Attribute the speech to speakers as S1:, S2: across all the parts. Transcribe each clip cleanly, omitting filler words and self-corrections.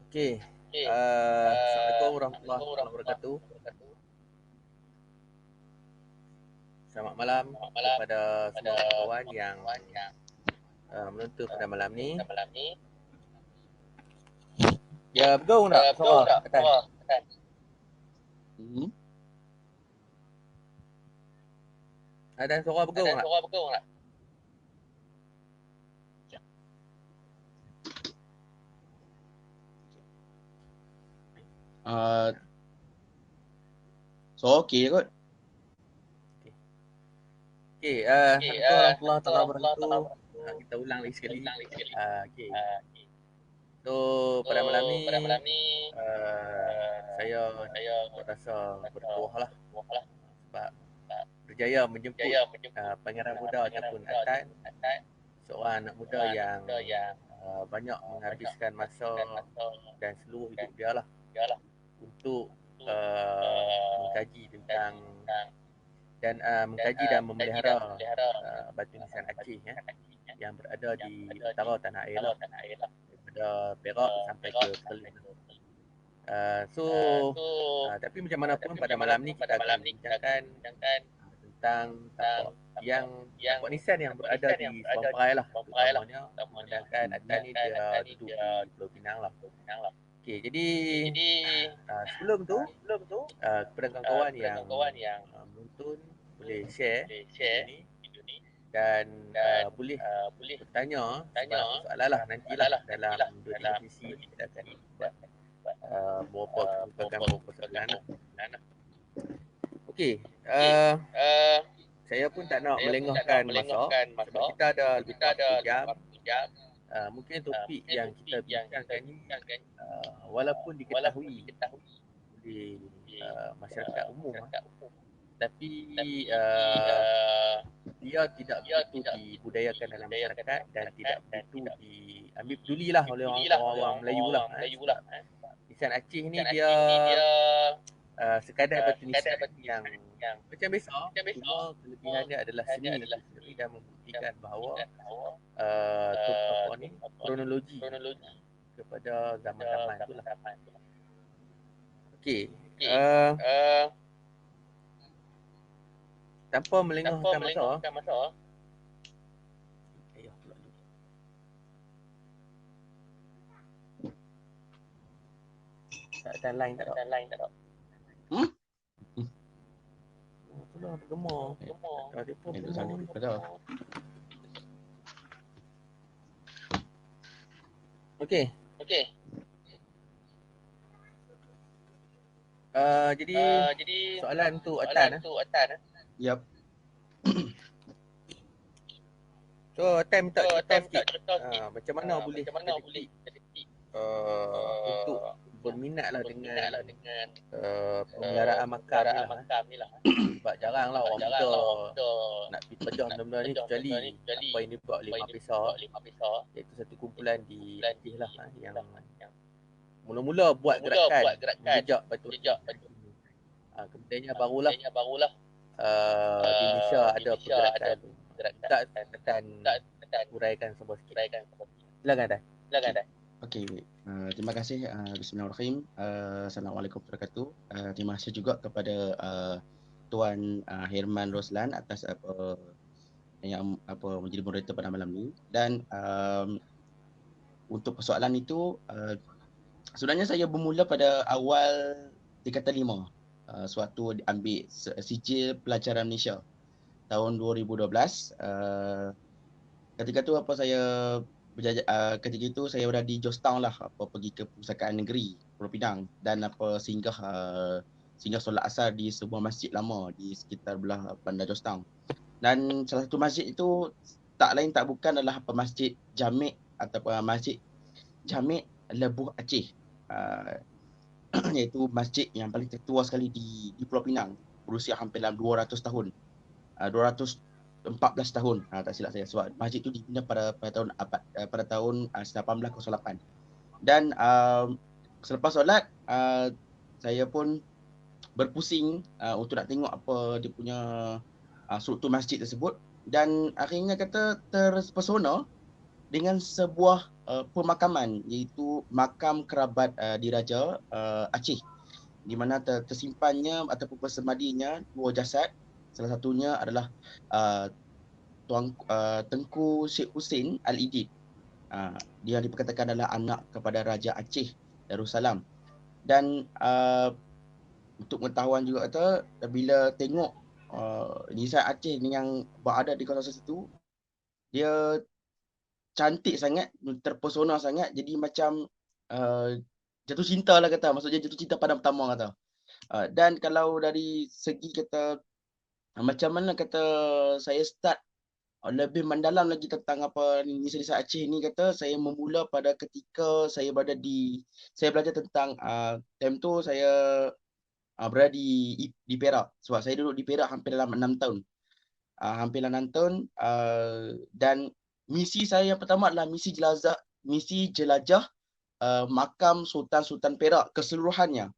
S1: Okey. Assalamualaikum warahmatullahi wabarakatuh. Selamat malam kepada semua kawan yang menonton pada malam ni. Ya, bergaung tak suara Atan? Ada suara bergaung tak?
S2: So okey kot.
S1: Okey, Assalamualaikum warahmatullahi wabarakatuh. Kita ulang lagi sekali. Okey. So, pada malam ni saya rasa bertuah lah sebab berjaya menjemput Pangeran Muda ataupun Atan, seorang anak muda yang banyak menghabiskan masa dan seluruh hidup dia lah untuk mengkaji tentang dan mengkaji dan memelihara batu nisan Aceh yang berada di utara tanah air lah, daripada Perak sampai ke Perlis. Tapi macam mana pun pada malam ni kita akan bincangkan tentang tapak nisan yang berada di Sabang Perai lah, terutamanya memandangkan Atan ni dia duduk di Pulau Pinang lah. Okey, jadi sebelum tu kepada kawan-kawan yang menonton boleh share video ni dan boleh bertanya soalan lah nantilah dalam 2-3 sesi ni kita akan buat beberapa soalan lah. Okey, saya pun tak nak melengahkan masa sebab kita ada lebih kurang 1 jam. Mungkin topik yang kita bincangkan ni walaupun diketahui oleh masyarakat umum, tapi dia tidak begitu dibudayakan dalam masyarakat dan tidak begitu diambil peduli lah oleh orang Melayu lah. Nisan Aceh ni dia sekadar batu nisan yang macam biasa, cuma kelebihannya adalah seni itu sendiri dan membuktikan bahawa kronologi kepada zaman-zaman tu lah. Okey, tanpa melengahkan masa, tak ada line tak ada. Itulah bergema. Ada pun bergema. Okey. Jadi soalan tu Atan.
S2: Yap.
S1: So Atan minta cerita sikit macam mana boleh untuk berminat lah dengan pemeliharaan makam ni lah. Sebab jarang lah orang muda nak pergi pejah benda-benda ni, kecuali apa yang dibuat oleh Mak Pesar, iaitu satu kumpulan di Aceh lah yang mula-mula buat gerakan menjejak batu nisan. Kemudiannya barulah di Malaysia ada pergerakan tu. Tak akan uraikan sebuah sikit. Silakan Atan.
S2: Okey, terima kasih. Bismillahirrahmanirrahim. Assalamualaikum warahmatullahi wabarakatuh. Terima kasih juga kepada Tuan Herman Roslan atas yang menjadi moderator pada malam ni. Dan untuk persoalan itu, sebenarnya saya bermula pada awal tingkatan 5, sewaktu ambil sijil pelajaran Malaysia tahun 2012. Ketika tu saya ketika itu saya berada di Georgetown lah, pergi ke Perpustakaan Negeri Pulau Pinang dan singgah solat asar di sebuah masjid lama di sekitar belah bandar Georgetown. Dan salah satu masjid itu tak lain tak bukan adalah Masjid Jamek ataupun Masjid Jamek Lebuh Aceh, iaitu masjid yang paling tertua sekali di Pulau Pinang, berusia hampir dalam 200 tahun. 214 tahun, tak silap saya. Sebab masjid itu dibina pada tahun 1808. Dan selepas solat, saya pun berpusing untuk nak tengok apa dia punya struktur masjid tersebut, dan akhirnya kata terpesona dengan sebuah pemakaman, iaitu makam kerabat diraja Aceh, di mana tersimpannya ataupun bersemadinya dua jasad. Salah satunya adalah Tengku Syekh Hussein Al-Idid. Dia diperkatakan adalah anak kepada Raja Aceh Darussalam. Dan untuk pengetahuan juga kata, bila tengok nisan Aceh ni yang berada di kawasan situ, dia cantik sangat, terpesona sangat, jadi macam jatuh cinta lah kata, maksudnya jatuh cinta pada pertama kata. Dan kalau dari segi kata macam mana kata saya start lebih mendalam lagi tentang apa nisan Aceh ni, kata saya memula pada ketika saya saya belajar tentang time tu saya berada di Perak, sebab saya duduk di Perak hampir dalam 6 tahun. Hampir 6 tahun, dan misi saya yang pertama adalah misi jelajah makam Sultan-Sultan Perak keseluruhannya.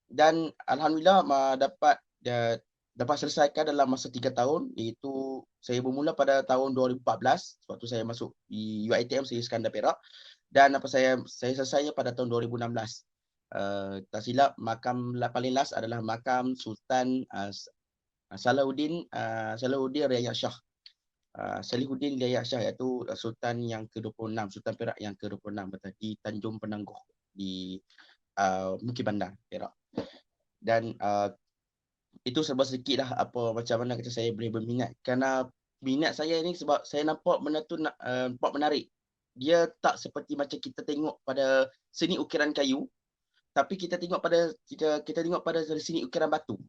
S2: Dan alhamdulillah dapat selesaikan dalam masa 3 tahun, iaitu saya bermula pada tahun 2014 waktu saya masuk di UiTM Seri Iskandar Perak, dan saya selesainya pada tahun 2016. Tak silap, makam paling last adalah makam Sultan Salahuddin Riyad Shah. Salahuddin Riyad Shah, iaitu Sultan yang ke-26, Sultan Perak yang ke-26 di Tanjung Penangguh di Bukit Bandar, Perak. Dan itu serba sedikit lah apa macam mana kata saya boleh berminat. Kerana minat saya ni sebab saya nampak benda tu nampak menarik. Dia tak seperti macam kita tengok pada seni ukiran kayu, tapi kita tengok pada seni ukiran batu.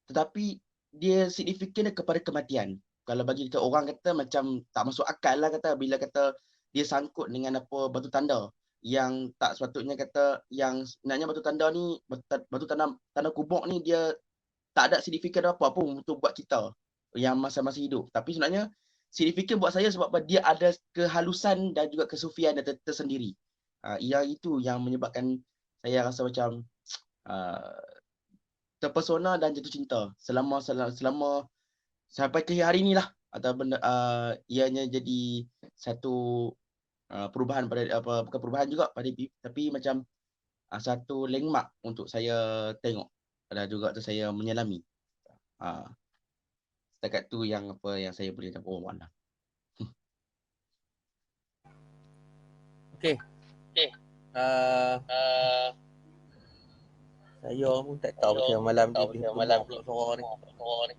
S2: Tetapi dia signifikan kepada kematian. Kalau bagi kita orang kata macam tak masuk akal lah kata, bila kata dia sangkut dengan apa batu tanda yang tak sepatutnya, kata yang sebenarnya batu tanda ni, batu tanda kubur ni, dia tak ada signifikan apa pun untuk buat kita yang masa-masa hidup. Tapi sebenarnya signifikan buat saya sebab dia ada kehalusan dan juga kesufian tersendiri. Yang itu yang menyebabkan saya rasa macam terpesona dan jatuh cinta selama sampai ke hari ni lah. Atau benda ianya jadi satu perubahan pada bukan perubahan juga pada tapi macam satu landmark untuk saya tengok dan juga tu saya menyelami. Setakat tu yang yang saya boleh jawab lah.
S1: Okey. Saya pun tak tahu macam malam ni dia gemuk pula suara ni.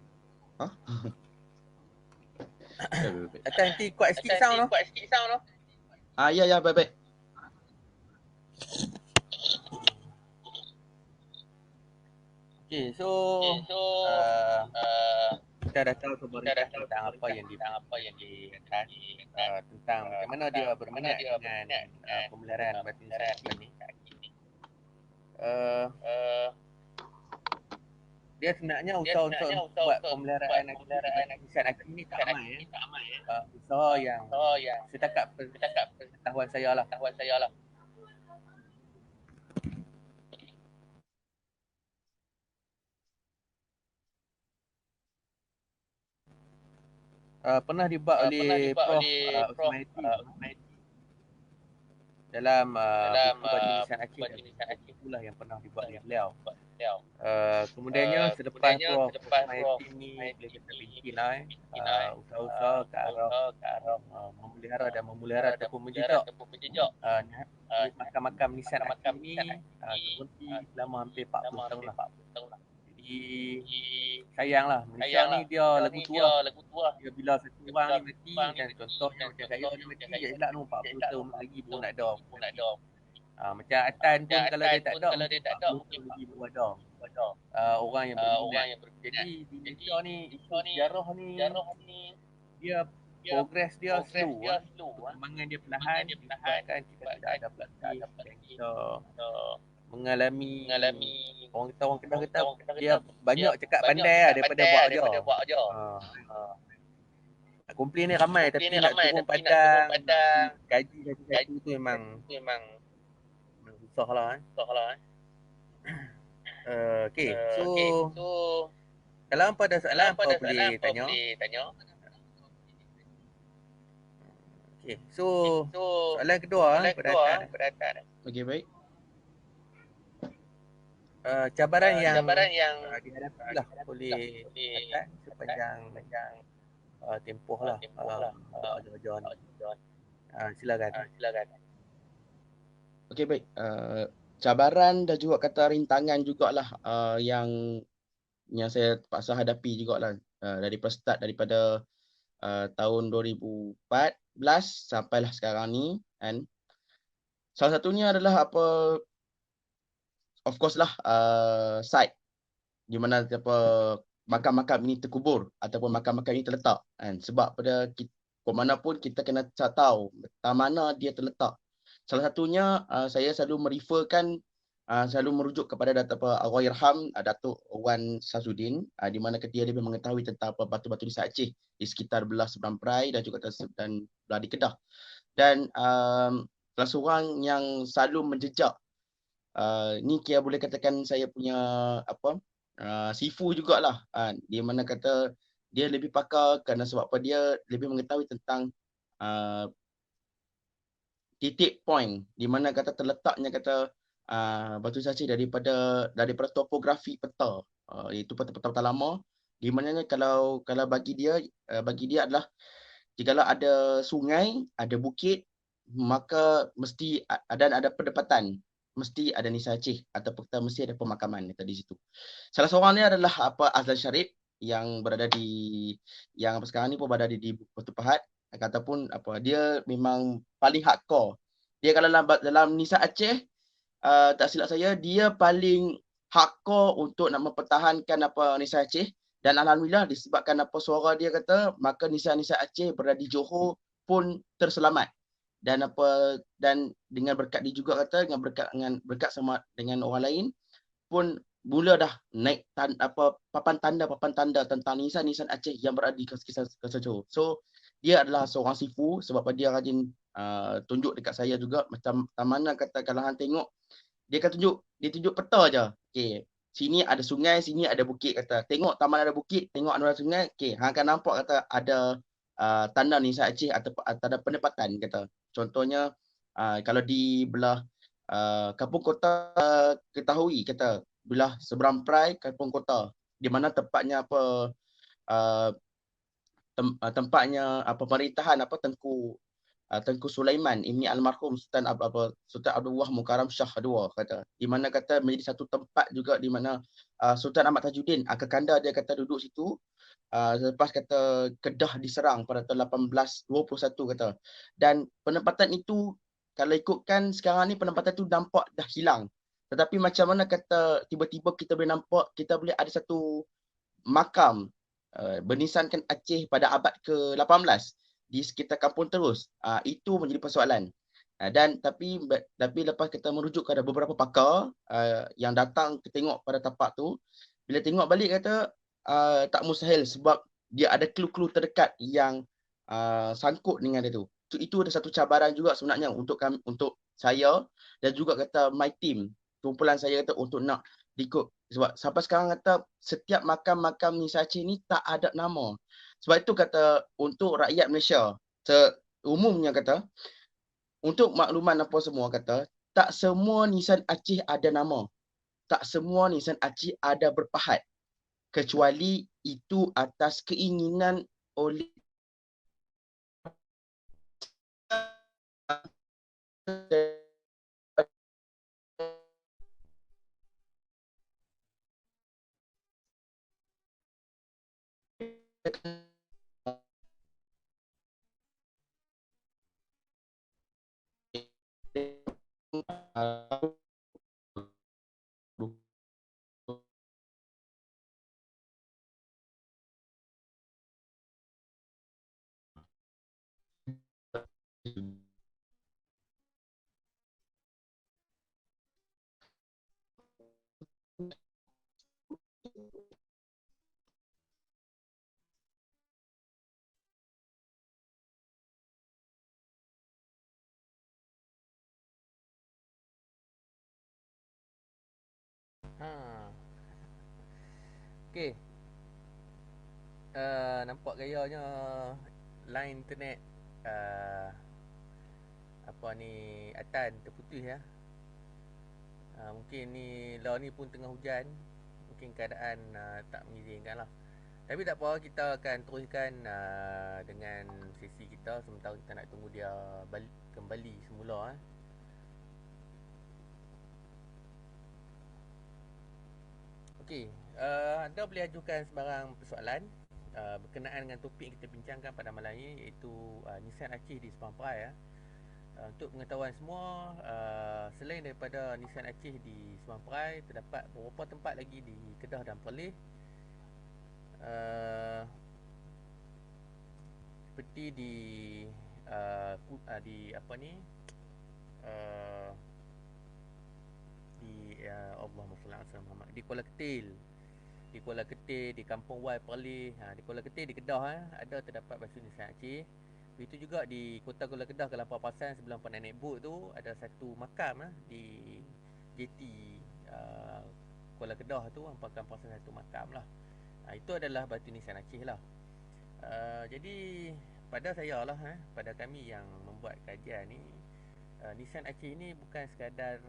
S1: Akan nanti kuat sikit sound tu.
S2: Ya, baik-baik.
S1: Okay, so kita dah tahu sebenarnya tentang apa yang diberikan tentang macam mana dia berminat dengan pemeliharaan batu nisan ni. Dia sebenarnya usaha-usaha untuk buat pemeliharaan nisan Aceh ni tak ramai usaha yang setakat pengetahuan saya lah. Pernah dibuat oleh Prof. Usmaiti dalam buku batu nisan Aceh, itulah yang pernah dibuat oleh beliau. Kemudiannya selepas Prof. Usmaiti ni boleh kita bikin usaha-usaha ke arah memelihara ataupun menjejak makam-makam nisan Aceh ni terhenti selama hampir 40 tahun lah. Jadi sayanglah, Malaysia ni dia lagu tua. Dia bila satu orang ni mati, kan contohnya macam saya ni mati, dia elak tu 40 tahun lagi baru nak ada. Macam Atan pun kalau dia tak ada, 40 tahun lagi baru ada orang yang berminat. Jadi di Malaysia ni isu sejarah ni dia progress dia slow. Perkembangan dia perlahan disebabkan kita tidak ada pelatih dan kita mengalami orang Kedah kata dia banyak cakap pandai lah daripada buat je. Nak komplain ni ramai tapi nak turun padang gaji satu-satu tu memang susah lah Okay, so kalau hampa ada soalan hampa boleh tanya. So soalan kedua berkaitan
S2: Okey, baik.
S1: cabaran yang dihadapi lah oleh Atan sepanjang tempoh lah untuk ajuan-ajuan ni. Silakan.
S2: Okey, baik. Cabaran dan juga kata rintangan jugalah yang saya terpaksa hadapi jugalah daripada tahun 2014 sampailah sekarang ni kan. Salah satunya adalah of course lah site di mana makam-makam ini terkubur ataupun makam-makam ini terletak kan. Sebab pada ke mana pun kita kena tahu mana dia terletak. Salah satunya saya selalu selalu merujuk kepada Allahyarham Datuk Wan Samsudin di mana dia lebih mengetahui tentang batu-batu Nisa Aceh di sekitar belah Seberang Perai dan juga dan belah di Kedah. Dan salah seorang yang selalu menjejak ni kira boleh katakan saya punya sifu jugalah di mana kata dia lebih pakar kerana sebab dia lebih mengetahui tentang titik point di mana kata terletaknya batu Aceh daripada topografi peta iaitu peta-peta lama di mana kalau bagi dia adalah jikalau ada sungai, ada bukit, maka mesti ada perdebatan, mesti ada Nisa Aceh ataupun mesti ada pemakaman di situ. Salah seorangnya adalah Azlan Sharif yang sekarang ni pun berada di Batu Pahat ataupun dia memang paling hardcore. Dia kalau dalam Nisa Aceh tak silap saya dia paling hardcore untuk nak mempertahankan Nisa Aceh. Dan alhamdulillah disebabkan suara dia kata maka Nisa Aceh berada di Johor pun terselamat. Dan dengan berkat dia juga kata dengan berkat sama dengan orang lain pun mula dah naik papan tanda tentang nisan Aceh yang berada di kisah Johor. So dia adalah seorang sifu sebab dia rajin tunjuk dekat saya juga macam mana kata kalau hang tengok dia tunjuk peta je. Okey, sini ada sungai, sini ada bukit kata. Tengok taman ada bukit, tengok ada sungai. Okey, hang akan nampak kata ada tanda Nisa Aceh atau tanda penempatan kata. Contohnya kalau di belah kampung kota ketahui kata belah Seberang Perai kampung kota di mana tempatnya tempatnya pemerintahan Tengku Sulaiman ini almarhum Sultan Abdul Wahab Mukarram Shah II kata di mana kata menjadi satu tempat juga di mana Sultan Ahmad Tajuddin Kekanda dia kata duduk situ selepas kata Kedah diserang pada tahun 1821 kata. Dan penempatan itu kalau ikutkan sekarang ni penempatan tu nampak dah hilang. Tetapi macam mana kata tiba-tiba kita boleh nampak kita boleh ada satu makam bernisankan Aceh pada abad ke-18 di sekitar kampung Terus. Itu menjadi persoalan. Dan tapi lepas kita merujuk kepada beberapa pakar yang datang tengok pada tapak tu, bila tengok balik kata tak mustahil sebab dia ada clue-clue terdekat yang sangkut dengan dia tu. So, itu ada satu cabaran juga sebenarnya untuk saya dan juga kata my team, kumpulan saya kata untuk nak ikut sebab sampai sekarang kata setiap makam-makam Nisa Aceh ni tak ada nama. Sebab itu kata untuk rakyat Malaysia umumnya kata untuk makluman apa semua kata tak semua nisan Aceh ada nama. Tak semua nisan Aceh ada berpahat. Kecuali itu atas keinginan oleh
S1: Okey. Nampak gayanya line internet apa ni, Atan terputus ya. Mungkin ni lah ni pun tengah hujan. Mungkin keadaan tak mengizinkan lah. Tapi tak apa, kita akan teruskan dengan sesi kita sementara kita nak tunggu dia kembali semula. Okey, anda boleh ajukan sebarang persoalan berkenaan dengan topik yang kita bincangkan pada malam ini, iaitu Nissan Aceh di Sepang Perai ya. Untuk pengetahuan semua, selain daripada Nissan Aceh di Sepang Perai, terdapat beberapa tempat lagi di Kedah dan Perlis. Seperti di apa ni, di Allahumma salli ala Muhammad, di Kuala Ketil, di Kampung Wai Perlis, di Kuala Ketil, di Kedah ada terdapat basuh Nissan Aceh. Begitu juga di Kota Kuala Kedah, Kelang Papasan, sebelum pandai naik bot tu ada satu makam di JT Kuala Kedah tu, hampakan pasal satu makam lah. Itu adalah batu Nissan Aceh lah. Jadi pada saya lah, pada kami yang membuat kajian ni, Nissan Aceh ni bukan sekadar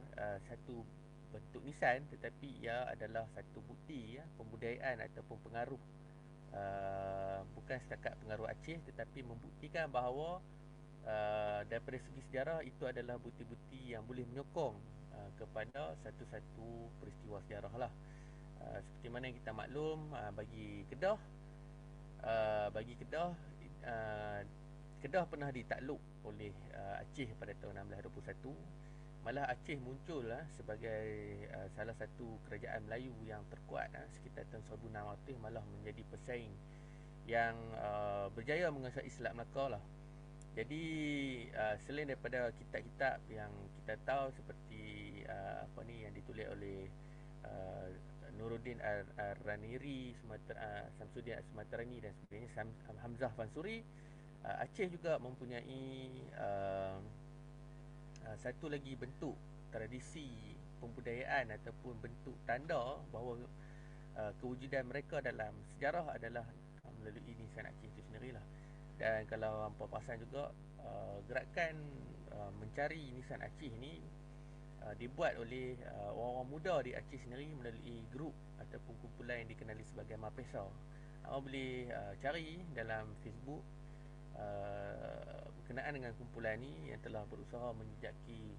S1: satu bentuk Nissan, tetapi ia adalah satu bukti pembudayaan ataupun pengaruh, bukan setakat pengaruh Aceh, tetapi membuktikan bahawa daripada segi sejarah itu adalah bukti-bukti yang boleh menyokong kepada satu-satu peristiwa sejarah lah. Seperti mana yang kita maklum, bagi Kedah, Kedah pernah ditakluk oleh Aceh pada tahun 1621. Malah Aceh muncul sebagai salah satu kerajaan Melayu yang terkuat sekitar tahun 1600, malah menjadi pesaing yang berjaya menguasai Selat Melaka lah. Jadi selain daripada kitab-kitab yang kita tahu seperti apa ni, yang ditulis oleh Nuruddin Ar-Raniri, Samsuddin As-Sumatrani dan sebagainya, Hamzah Fansuri, Aceh juga mempunyai satu lagi bentuk tradisi pembudayaan ataupun bentuk tanda bahawa kewujudan mereka dalam sejarah adalah melalui Nissan Aceh itu sendirilah. Dan kalau hampa perasan juga, gerakan mencari Nissan Aceh ni dibuat oleh orang-orang muda di Aceh sendiri melalui grup ataupun kumpulan yang dikenali sebagai Mapesa. Awak boleh cari dalam Facebook berkenaan dengan kumpulan ni yang telah berusaha menjejaki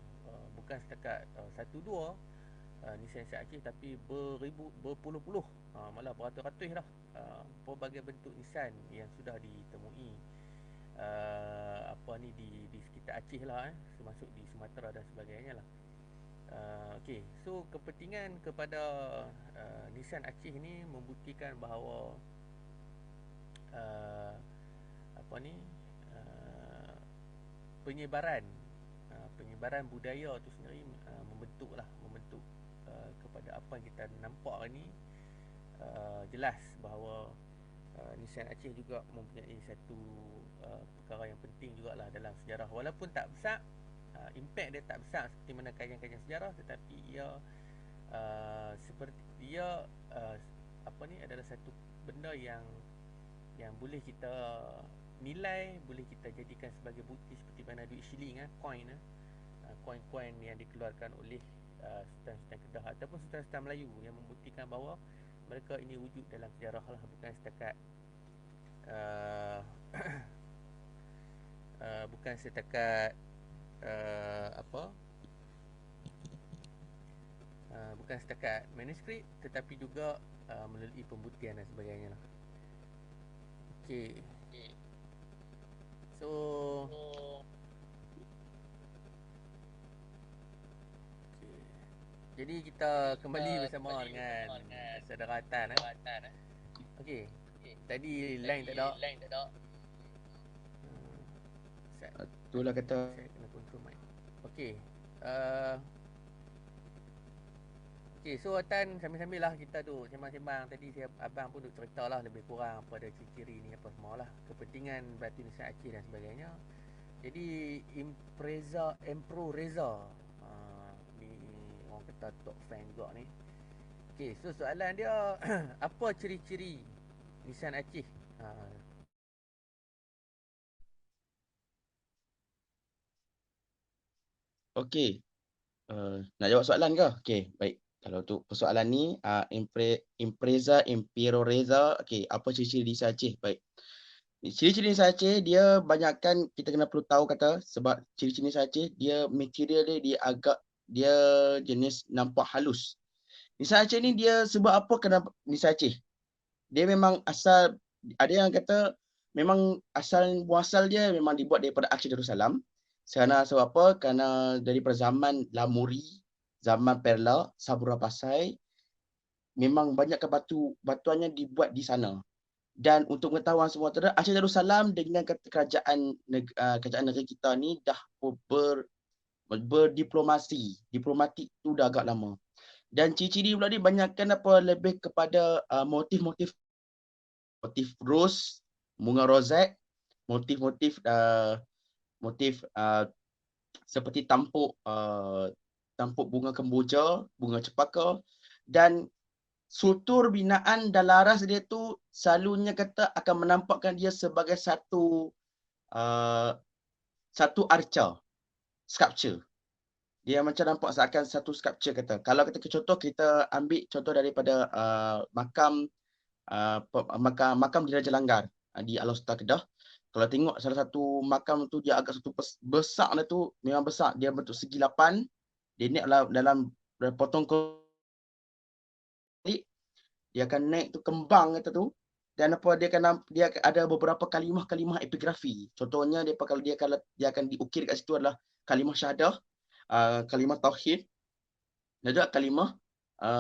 S1: bukan setakat satu dua Nissan Aceh, tapi berpuluh-puluh, malah beratus-ratus dah pelbagai bentuk Nissan yang sudah ditemui apa ni di sekitar Aceh lah, termasuk di Sumatera dan sebagainya lah. Okey, so kepentingan kepada Nissan Aceh ni membuktikan bahawa apa ni, penyebaran budaya tu sendiri membentuk kepada apa yang kita nampak ni. Jelas bahawa Nissan Aceh juga mempunyai satu perkara yang penting jugalah dalam sejarah, walaupun tak besar, impact dia tak besar seperti mana kajian-kajian sejarah, tetapi ia seperti dia apa ni, adalah satu benda yang boleh kita nilai, boleh kita jadikan sebagai bukti, seperti mana duit shilling, koin-koin yang dikeluarkan oleh sultan-sultan Kedah ataupun sultan-sultan Melayu, yang membuktikan bahawa mereka ini wujud dalam sejarah lah, bukan setakat bukan setakat bukan setakat manuskrip, tetapi juga melalui pembuktian dan sebagainya lah. Okey. So jadi kita kembali bersama dengan saudara Atan. Okey. Tadi line tak ada.
S2: Itulah kata.
S1: Saya kena control mic. Okey. Okey, so Atan, sambil-sambil lah kita tu sembang-sembang tadi, abang pun duk cerita lah lebih kurang apa ada ciri-ciri ni apa semua lah, kepentingan batu Nissan Aceh dan sebagainya. Jadi Empro Reza ni orang kata top fan juga ni. Okey, so soalan dia apa ciri-ciri Nissan Aceh?
S2: Okey. Nak jawab soalan ke? Okey, baik. Kalau untuk persoalan ni, Impreza Impero-Reza, okey, apa ciri-ciri Nisa Aceh? Baik. Ciri-ciri Nisa Aceh, dia banyakkan kita kena perlu tahu kata, sebab ciri-ciri Nisa Aceh, dia material dia jenis nampak halus. Nisa Aceh ni dia sebab apa kenapa Nisa Aceh? Dia memang asal, ada yang kata memang muasal dia memang dibuat daripada Aceh Darussalam. Sebab apa? Kerana daripada zaman Lamuri, zaman Perla, Sabura Pasai, memang banyakkan batuannya dibuat di sana. Dan untuk pengetahuan semua tadi, Aceh Darussalam dengan kerajaan negeri kita ni dah berdiplomasi. Diplomatik tu dah agak lama. Dan ciri-ciri pula ni banyakkan lebih kepada motif-motif ros, bunga rozet, motif-motif seperti tampuk bunga kemboja, bunga cepaka, dan struktur binaan dan laras dia tu selalunya kata akan menampakkan dia sebagai satu arca, sculpture. Dia macam nampak seakan satu sculpture kata. Kalau kita ambil contoh daripada makam di Raja Langgar di Alor-Setar Kedah. Kalau tengok salah satu makam tu, dia agak satu besar dia tu, memang besar. Dia bentuk segi 8. Dia naik dalam potong kulit. Dia akan naik tu kembang kata tu. Dan dia ada beberapa kalimah-kalimah epigrafi. Contohnya dia akan diukir kat situ adalah kalimah syahadah, kalimah tauhid, dan juga kalimah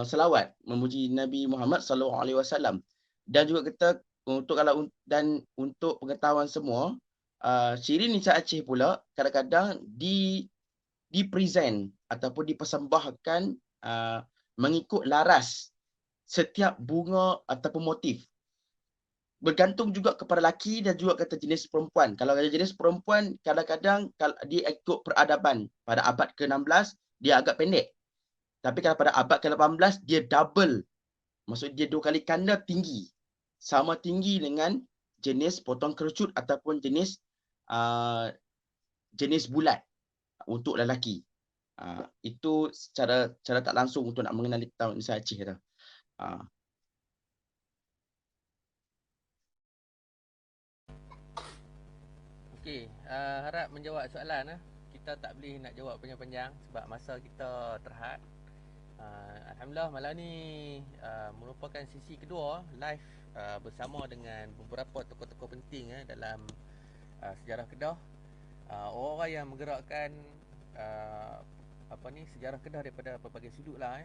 S2: selawat memuji Nabi Muhammad SAW. Dan juga kita untuk pengetahuan semua, ciri Nisa Aceh pula kadang-kadang dipresent ataupun dipersembahkan mengikut laras setiap bunga ataupun motif. Bergantung juga kepada lelaki dan juga kata jenis perempuan. Kalau ada jenis perempuan, kadang-kadang dia ikut peradaban. Pada abad ke-16, dia agak pendek. Tapi kalau pada abad ke-18, dia double. Maksud dia 2 kali ganda tinggi. Sama tinggi dengan jenis potong kerucut ataupun jenis bulat untuk lelaki. Itu cara tak langsung untuk nak mengenali tahun Nisa Aceh tu.
S1: Okey, harap menjawab soalan. Kita tak boleh nak jawab panjang-panjang sebab masa kita terhad. Alhamdulillah malam ni merupakan sesi kedua live bersama dengan beberapa tokoh-tokoh penting dalam sejarah Kedah. Orang-orang yang menggerakkan sejarah Kedah daripada pelbagai sudut lah.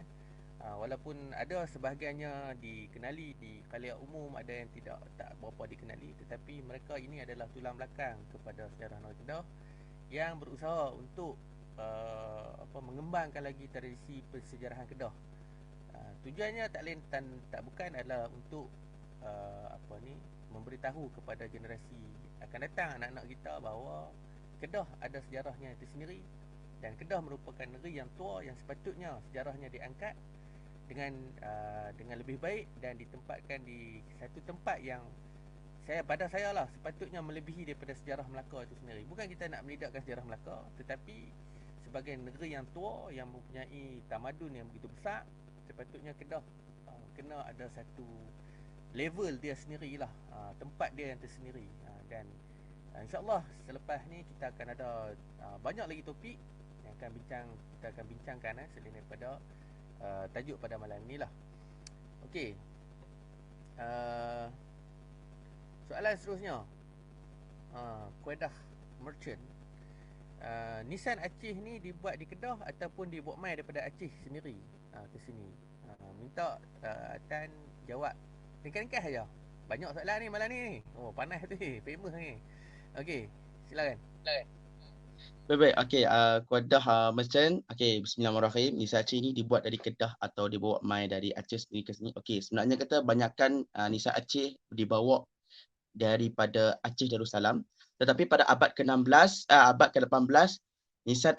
S1: Walaupun ada sebahagiannya dikenali di khalayak umum, ada yang tak berapa dikenali, tetapi mereka ini adalah tulang belakang kepada sejarah Negeri Kedah yang berusaha untuk mengembangkan lagi tradisi persejarahan Kedah. Tujuannya tak bukan adalah untuk memberitahu kepada generasi akan datang, anak-anak kita, bahawa Kedah ada sejarahnya itu sendiri dan Kedah merupakan negeri yang tua yang sepatutnya sejarahnya diangkat dengan lebih baik dan ditempatkan di satu tempat yang pada saya lah sepatutnya melebihi daripada sejarah Melaka itu sendiri. Bukan kita nak melidakkan sejarah Melaka, tetapi sebagai negeri yang tua yang mempunyai tamadun yang begitu besar, sepatutnya Kedah kena ada satu level dia sendirilah, tempat dia yang tersendiri. Dan insyaAllah selepas ni kita akan ada banyak lagi topik yang kita akan bincangkan selain daripada tajuk pada malam ni lah. Okey, soalan seterusnya, Kedah Merchant, Nissan Aceh ni dibuat di Kedah ataupun dibuat mai daripada Aceh sendiri ke sini? Minta Tan jawab ringkas-ringkas saja. Banyak soalan ni malam ni. Oh, panas tu, famous ni. Okey, silakan.
S2: Baik. Okey, Kedah Merchant. Okey, bismillahirrahmanirrahim. Nisa Aceh ni dibuat dari Kedah atau dibawa mai dari Aceh sendiri ke sini. Okey, sebenarnya kata banyakkan Nisa Aceh dibawa daripada Aceh Darussalam. Tetapi pada abad ke-16, abad ke-18, Nissan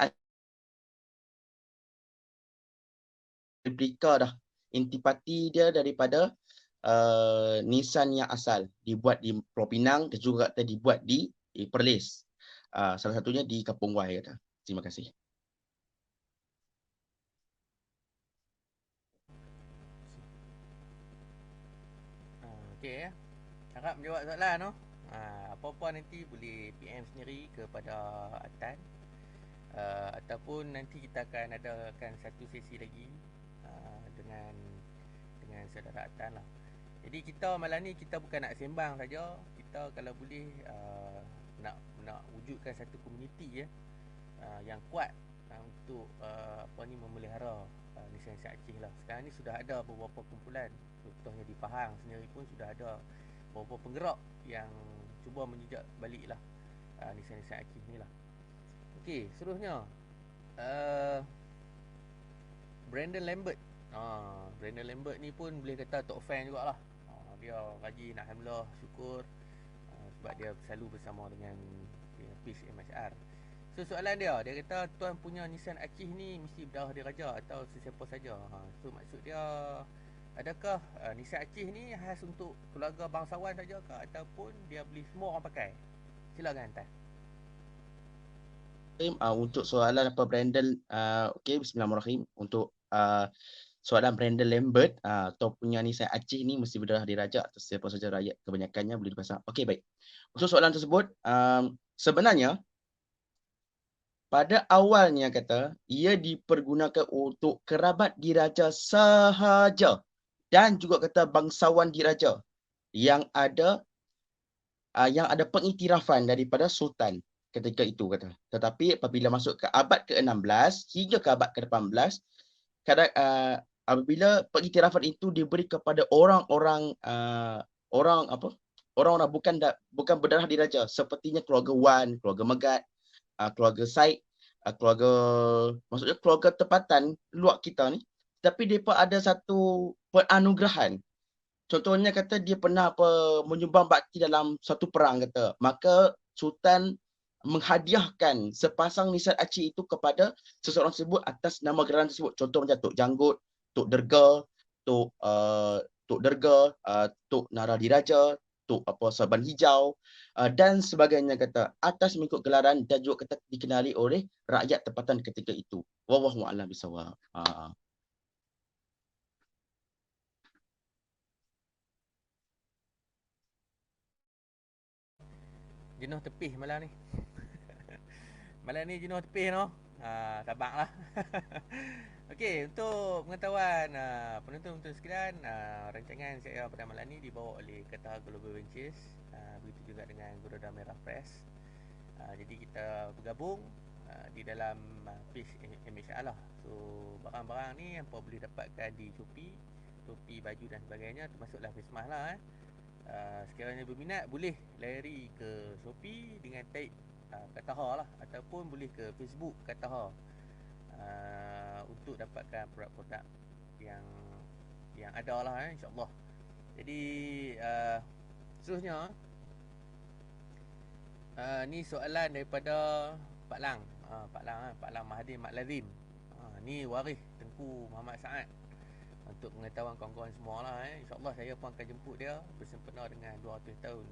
S2: replika dah. Intipati dia daripada Nissan yang asal. Dibuat di Pulau Pinang dan juga dibuat di Perlis. Salah satunya di Kampung Wai kata. Terima kasih.
S1: Okey ya. Harap menjawab soalan tu. Apa-apa nanti boleh PM sendiri kepada Atan. Ataupun nanti kita akan adakan satu sesi lagi dengan saudara Atan lah. Jadi kita malam ni kita bukan nak sembang saja, kita kalau boleh nak wujudkan satu komuniti ya yang kuat untuk memelihara nasihat Aceh lah. Sekarang ni sudah ada beberapa kumpulan, contohnya di Pahang sendiri pun sudah ada beberapa penggerak yang cuba menjejak balik lah nasihat Aceh ni lah. Okey, seterusnya Brandon Lambert. Brandon Lambert ni pun boleh kata top fan jugalah. Dia rajin, alhamdulillah, syukur sebab dia selalu bersama dengan Fish MSR. So soalan dia kata tuan punya nisan Aceh ni mesti berdarah diraja atau sesiapa saja. So maksud dia, adakah nisan Aceh ni khas untuk keluarga bangsawan saja ke ataupun dia boleh semua orang pakai? Silakan Tan.
S2: Untuk soalan apa Brandon, okey, bismillahirrahmanirrahim. Untuk soalan Brandon Lambert, atau punya nisan Aceh ni mesti berdarah diraja atau siapa saja rakyat kebanyakannya boleh dipasang. Okey, baik. Untuk soalan tersebut, sebenarnya pada awalnya kata ia dipergunakan untuk kerabat diraja sahaja dan juga kata bangsawan diraja yang ada pengiktirafan daripada sultan ketika itu kata. Tetapi apabila masuk ke abad ke-16 hingga ke abad ke-18, apabila pengiktirafan itu diberi kepada orang-orang bukan berdarah diraja, sepertinya keluarga Wan, keluarga Megat, keluarga Said, maksudnya keluarga tempatan luar kita ni, tapi mereka ada satu penganugerahan. Contohnya kata dia pernah menyumbang bakti dalam satu perang kata, maka sultan menghadiahkan sepasang nisan Aceh itu kepada seseorang tersebut atas nama gelaran tersebut. Contoh macam Tok Janggut, Tok Derga, Tok Derga, Tok Naradiraja, Tok Saban Hijau dan sebagainya kata, atas mengikut gelaran dan juga kata dikenali oleh rakyat tempatan ketika itu. Wallahu a'lam bishawab.
S1: Jenuh tepih malam ni. Malam ni jenuh tepih no. Sabarlah. Okey, untuk pengetahuan penonton-penonton sekalian, rancangan saya pada malam ni dibawa oleh Qatar Global Ventures, begitu juga dengan Garuda Merah Press. Jadi kita bergabung di dalam Fish MHR lah. So barang-barang ni apa boleh dapatkan di Shopee, topi, baju dan sebagainya, termasuklah face mask lah. Sekiranya berminat boleh layari ke Shopee dengan tag Kataha lah, ataupun boleh ke Facebook Kataha untuk dapatkan produk-produk yang ada lah insyaAllah. Jadi seterusnya ni soalan daripada Pak Lang. Pak Lang Mahathir Mat Lazim. Ni waris Tengku Muhammad Saad. Untuk pengetahuan kawan-kawan semua lah InsyaAllah saya pun akan jemput dia bersempena dengan 200 tahun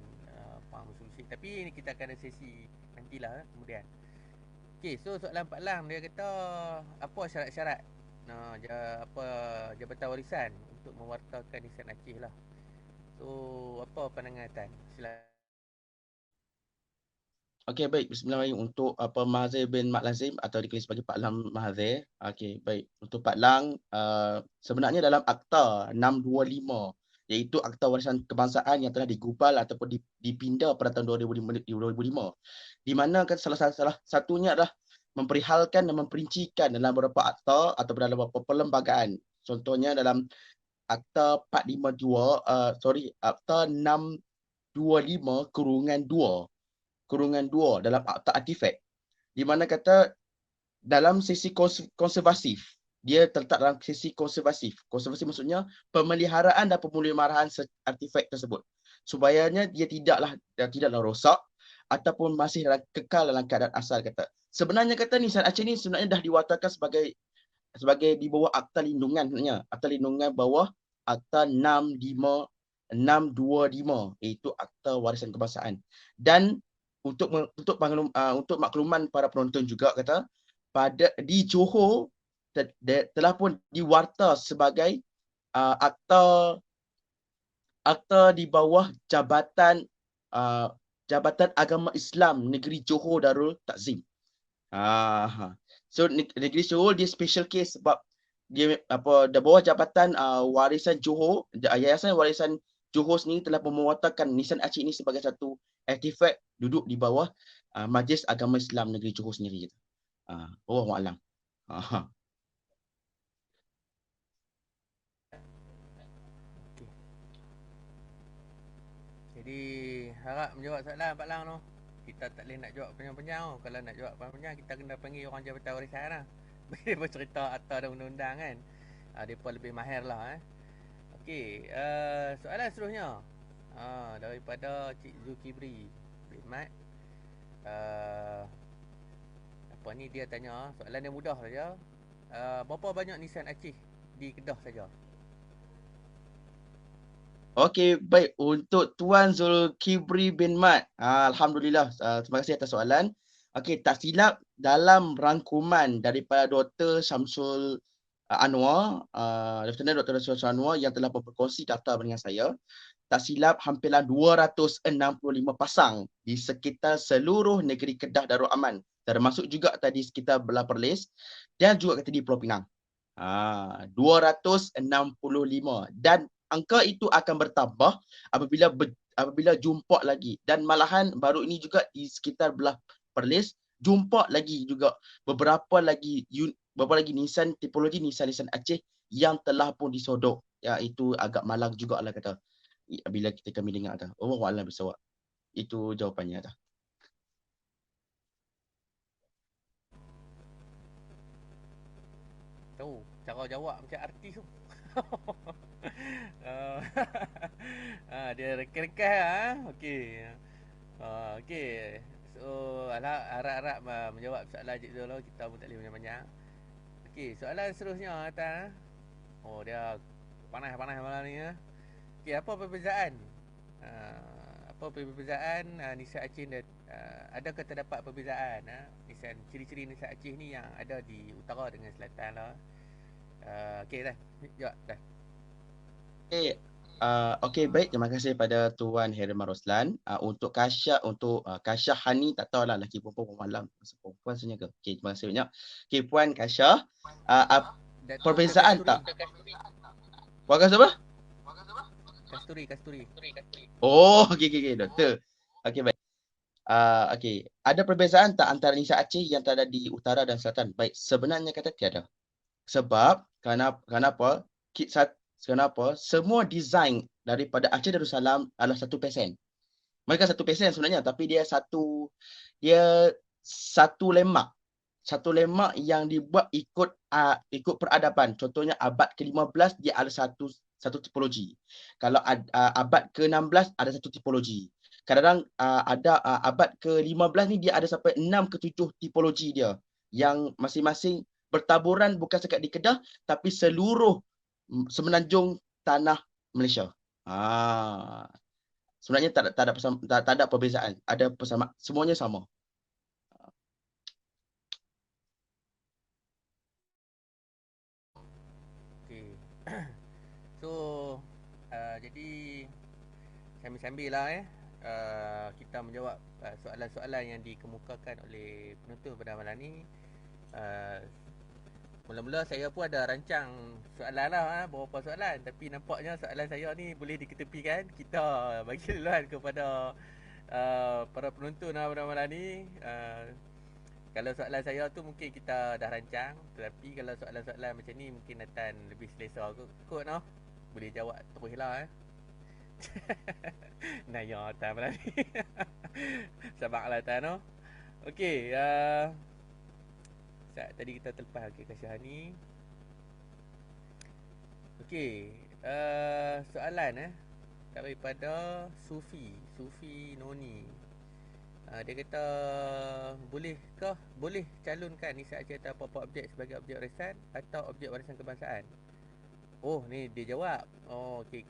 S1: Perang Musuh. Tapi ni kita akan ada sesi nantilah kemudian. Okey, so soalan Pak Lang, dia kata apa syarat-syarat Jabatan Warisan untuk mewartakan nisan Aceh lah. So apa pandangan Tan? Silakan.
S2: Okey, baik. Bismillahirrahmanirrahim. Untuk Mahathir bin Mat Lazim atau dikenali sebagai Pak Lang Mahathir. Okey, baik. Untuk Pak Lang, sebenarnya dalam Akta 625, iaitu Akta Warisan Kebangsaan yang telah digubal ataupun dipinda pada tahun 2005, di mana kan salah satunya adalah memperihalkan dan memperincikan dalam beberapa akta atau dalam beberapa perlembagaan. Contohnya dalam Akta 625 kurungan 2 dalam Akta Artifak, di mana kata dalam sisi konservasif, dia terletak dalam sisi konservasif. Konservasif maksudnya pemeliharaan dan pemeliharaan artifak tersebut, subayanya dia tidaklah rosak ataupun masih kekal dalam keadaan asal kata. Sebenarnya kata nisan Aceh ni sebenarnya dah diwatakan sebagai di bawah akta lindungan, sebenarnya akta lindungan bawah Akta 625, iaitu Akta Warisan Kebangsaan. Dan untuk makluman para penonton juga kata, di Johor telah pun diwarta sebagai akta akta di bawah Jabatan Agama Islam Negeri Johor Darul Takzim. So Negeri Johor dia special case sebab dia di bawah Jabatan Warisan Johor, Yayasan Warisan Johor sendiri telah memuatakan nisan Aceh ini sebagai satu artifak duduk di bawah Majlis Agama Islam Negeri Johor sendiri. Wallahualam.
S1: Jadi harap menjawab soalan Pak Lang tu. Kita tak boleh nak jawab panjang-panjang tu. Kalau nak jawab panjang-panjang kita kena panggil orang Jabatan Warisan lah. Mereka bercerita atas dan undang-undang kan. Mereka lebih mahir lah Okey, soalan seterusnya daripada Cik Zulkifli bin Mat. Apa ni dia tanya, soalan dia mudah saja. Berapa banyak nisan Aceh di Kedah saja?
S2: Okey, baik. Untuk Tuan Zulkifli bin Mat, Alhamdulillah, terima kasih atas soalan. Okey, tak silap dalam rangkuman daripada Dr. Syamsul Anwar, Lieutenant Dr. Syamsul Anwar yang telah berkongsi data dengan saya, tak silap hampirlah 265 pasang di sekitar seluruh negeri Kedah Darul Aman, termasuk juga tadi sekitar belah Perlis dan juga kata di Pulau Pinang. 265 dan angka itu akan bertambah apabila jumpa lagi, dan malahan baru ini juga di sekitar belah Perlis jumpa lagi juga beberapa lagi nisan tipologi nisan Aceh yang telah pun disodok. Itu agak malang jugalah kata bila kami dengar dah. Wallahualam bisawab. Itu jawapannya dah.
S1: Tahu cara jawab macam artis tu. Dia rekas-rekas Okey. Okey. So harap-harap menjawab soalan Cik Zul, kita pun tak boleh banyak-banyak. Okey, soalan seterusnya atas. Dia panas-panas malam ni Okey, apa perbezaan? Nisan Aceh dan adakah terdapat perbezaan ciri-ciri Nisan Aceh ni yang ada di utara dengan selatan lah. Okey dah. Jawab dah.
S2: Okey, baik. Terima kasih pada Tuan Herman Roslan. Untuk Kasyah Hani, tak tahulah lelaki perempuan malam. Perempuan sebenarnya ke? Okey, terima kasih banyak. Okey, Puan Kasyah. Perbezaan tak? Puan Kasyah apa?
S1: Kasturi.
S2: Okey, doktor. Okey, baik. Okey, ada perbezaan tak antara Nisan Aceh yang terada di utara dan selatan? Baik, sebenarnya kata tiada. Sebab kenapa? Semua design daripada Aceh Darussalam adalah 1%. Mereka 1% sebenarnya, tapi dia satu lemak. Satu lemak yang dibuat ikut peradaban. Contohnya abad ke-15 dia ada satu tipologi. Kalau abad ke-16 ada satu tipologi. Kadang-kadang ada abad ke-15 ni dia ada sampai 6 ke 7 tipologi dia yang masing-masing bertaburan bukan sekat di Kedah tapi seluruh semenanjung tanah Malaysia. Sebenarnya tak ada perbezaan, ada persamaan, semuanya sama.
S1: Okey. So jadi sambil-sambil lah kita menjawab soalan-soalan yang dikemukakan oleh penonton pada malam ni. Mula-mula saya pun ada rancang soalan lah beberapa soalan, tapi nampaknya soalan saya ni boleh diketepikan. Kita bagi duluan kepada para penonton pada malam ni. Kalau soalan saya tu mungkin kita dah rancang, tetapi kalau soalan-soalan macam ni mungkin Nathan lebih selesa kot noh. Boleh jawab terus lah Naya Tan malam ni. Sabarlah Tan noh. Okey, tadi kita terlepas Kasyah ni. Okey, soalan daripada Sufi Noni. Dia kata boleh calonkan Nisan Aceh atau apa-apa objek sebagai objek warisan atau objek warisan kebangsaan? Ni dia jawab. Okey.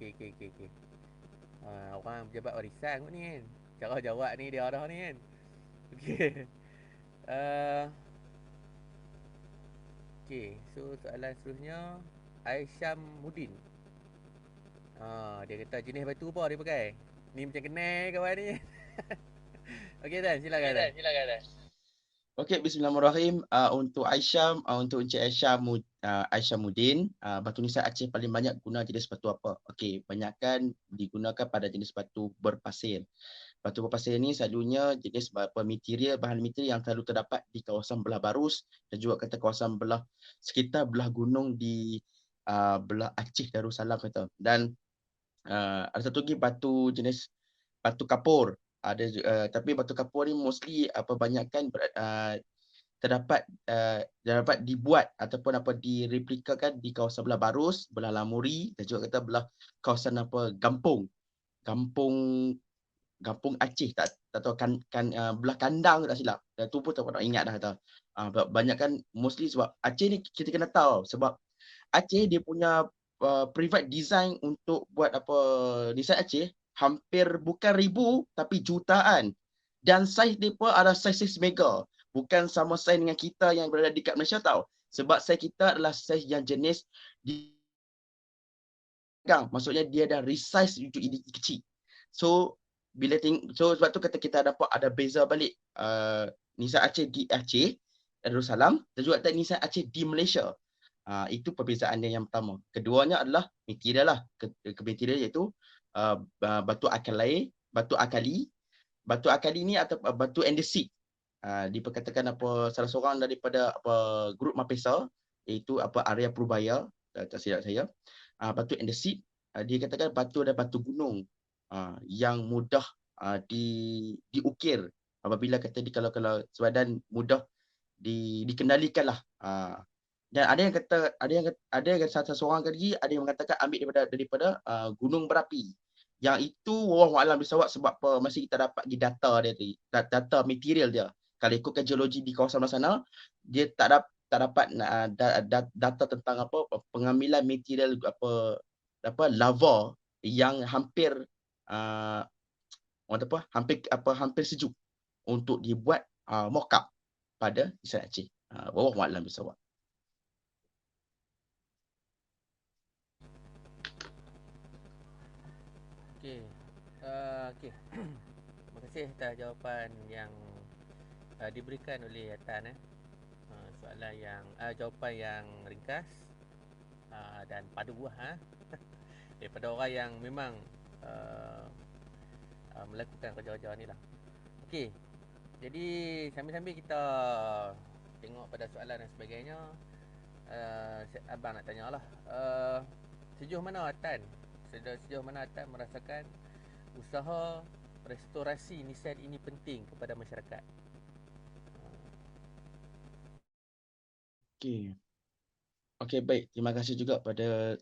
S1: Orang pejabat warisan kot ni kan. Cara jawab ni dia dah ni kan. Okey. Okey, so soalan seterusnya Aisyam Mudin. Dia kata jenis batu apa dia pakai. Ni macam kenal kawan ni. Okey Dan, silakan Dan.
S2: Okey, bismillahirrahmanirrahim. Untuk Aisyah, untuk Encik Aisyah, Aisyah Mudin, batu nisan Aceh paling banyak guna jenis batu apa? Okey, banyakkan digunakan pada jenis batu berpasir. Batu berpasir ni selalunya jenis bahan material yang selalu terdapat di kawasan belah Barus dan juga kata kawasan sekitar belah gunung di belah Aceh Darussalam kata. Dan ada satu lagi batu jenis batu kapur. Tapi batu kapur ni mostly banyakkan dapat dibuat ataupun direplikakan di kawasan belah Barus, belah Lamuri dan juga kata belah kawasan Gampung. Gampung Aceh, tak tahu belah Kandang tak silap. Dan tu pun tak ingat dah kata. Banyakkan mostly sebab Aceh ni kita kena tahu sebab Aceh dia punya private design untuk buat design Aceh hampir bukan ribu tapi jutaan. Dan saiz dia pun ada saiz mega. Bukan sama saiz dengan kita yang berada dekat Malaysia tahu. Sebab saiz kita adalah saiz yang jenis maksudnya dia dah resize untuk ini kecil. So sebab tu kata kita dapat ada beza balik nisan Aceh di Aceh Darussalam dan juga nisan Aceh di Malaysia. Itu perbezaan dia yang pertama. Keduanya adalah material lah. Material iaitu batu akali. Batu akali ni atau batu andesit. Diperkatakan salah seorang daripada grup Mapesa iaitu Arya Purbaya, tak silap saya. Batu andesit dia katakan batu dan batu gunung yang mudah diukir apabila kata kalau sebadan mudah dikendalikan lah. Dan ada yang kata seorang lagi ada yang mengatakan ambil daripada gunung berapi. Yang itu wallahu a'lam bisawab sebab masih kita dapat data dia tadi, data material dia. Kalau ikutkan geologi di kawasan sana, dia tak dapat data tentang pengambilan material lava yang hampir hampir sejuk untuk dibuat mock-up pada nisan Aceh. Wallahu a'lam bisawab.
S1: Okey. Okey. Terima kasih atas jawapan yang diberikan oleh Tan. Soalan yang jawapan yang ringkas dan pada buah daripada orang yang memang melakukan kerja-kerja ni lah. Okey. Jadi sambil-sambil kita tengok pada soalan dan sebagainya, abang nak tanyalah, sejauh mana Tan merasakan usaha restorasi nisan ini penting kepada masyarakat?
S2: Okey, baik. Terima kasih juga pada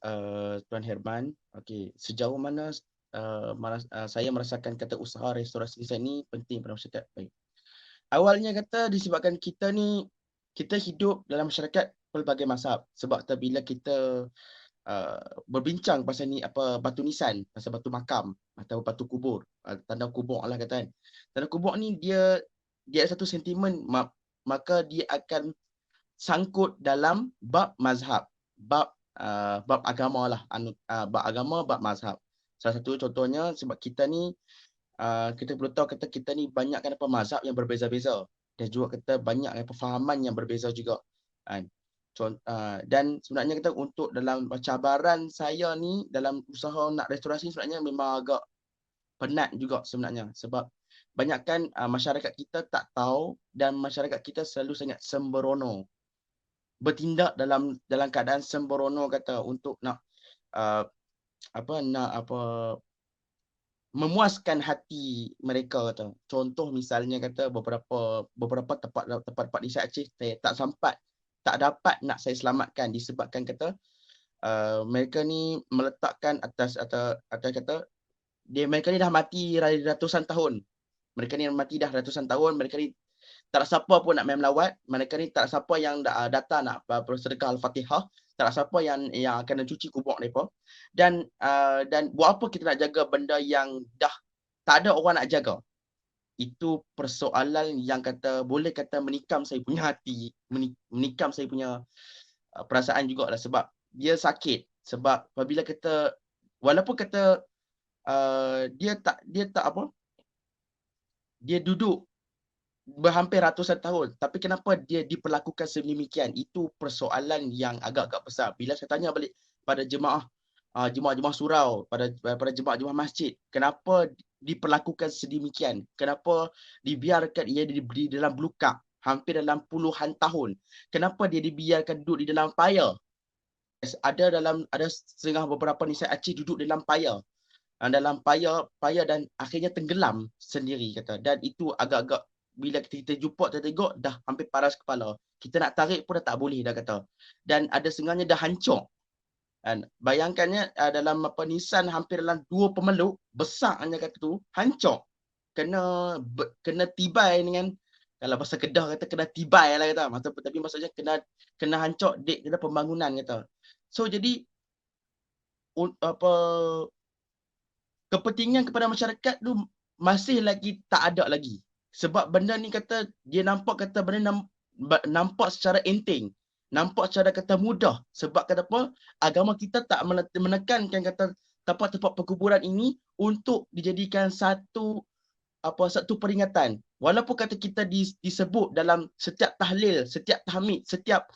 S2: Tuan Herman. Okey, sejauh mana saya merasakan kata usaha restorasi nisan ini penting pada masyarakat. Baik. Awalnya kata disebabkan kita hidup dalam masyarakat pelbagai mazhab. Sebab bila kita berbincang pasal ni batu nisan, pasal batu makam atau batu kubur, tanda kubur lah kata kan. Tanda kubur ni dia ada satu sentimen, maka dia akan sangkut dalam bab mazhab, bab agama lah, bab agama, bab mazhab. Salah satu contohnya sebab kita ni kita perlu tahu kata kita ni banyak kan mazhab yang berbeza-beza dan juga kita banyak perfahaman yang berbeza juga. Dan sebenarnya kita untuk dalam cabaran saya ni dalam usaha nak restorasi sebenarnya memang agak penat juga sebenarnya sebab banyakkan masyarakat kita tak tahu dan masyarakat kita selalu sangat sembrono, bertindak dalam keadaan sembrono kata untuk nak memuaskan hati mereka kata. Contoh misalnya kata beberapa tempat di Aceh saya tak dapat nak saya selamatkan disebabkan kata mereka ni meletakkan atas kata mereka ni dah mati ratusan tahun. Mereka ni mati dah ratusan tahun, mereka ni tak ada siapa pun nak main melawat, mereka ni tak ada siapa yang datang nak bersedekah Al-Fatihah, tak ada siapa yang akan cuci kubur mereka. Dan buat apa kita nak jaga benda yang dah tak ada orang nak jaga? Itu persoalan yang boleh kata menikam saya punya hati, menikam saya punya perasaan jugalah sebab dia sakit. Sebab apabila kita walaupun kata dia tak apa, dia duduk berhampir ratusan tahun, tapi kenapa dia diperlakukan sedemikian? Itu persoalan yang agak-agak besar. Bila saya tanya balik pada jemaah surau, pada jemaah masjid, kenapa diperlakukan sedemikian? Kenapa dibiarkan ia di dalam blukak hampir dalam puluhan tahun? Kenapa dia dibiarkan duduk di dalam paya? Ada setengah beberapa nisa Aceh duduk dalam paya, dan akhirnya tenggelam sendiri kata. Dan itu agak-agak, bila kita jumpa, kita tengok dah hampir paras kepala. Kita nak tarik pun dah tak boleh dah kata. Dan ada setengahnya dah hancur. Dan bayangkannya dalam nisan hampir dalam 2 pemeluk besarnya kata tu, hancur. Kena tibai dengan, kalau bahasa Kedah kata kena tibai lah kata. Tapi maksudnya kena hancur dek kena pembangunan kata. So jadi kepentingan kepada masyarakat tu masih lagi tak ada lagi. Sebab benda ni kata dia nampak kata benda nampak secara enteng, nampak secara kata mudah. Sebab kata apa, agama kita tak menekankan kata tempat-tempat perkuburan ini untuk dijadikan satu peringatan. Walaupun kata kita disebut dalam setiap tahlil, setiap tahmid, setiap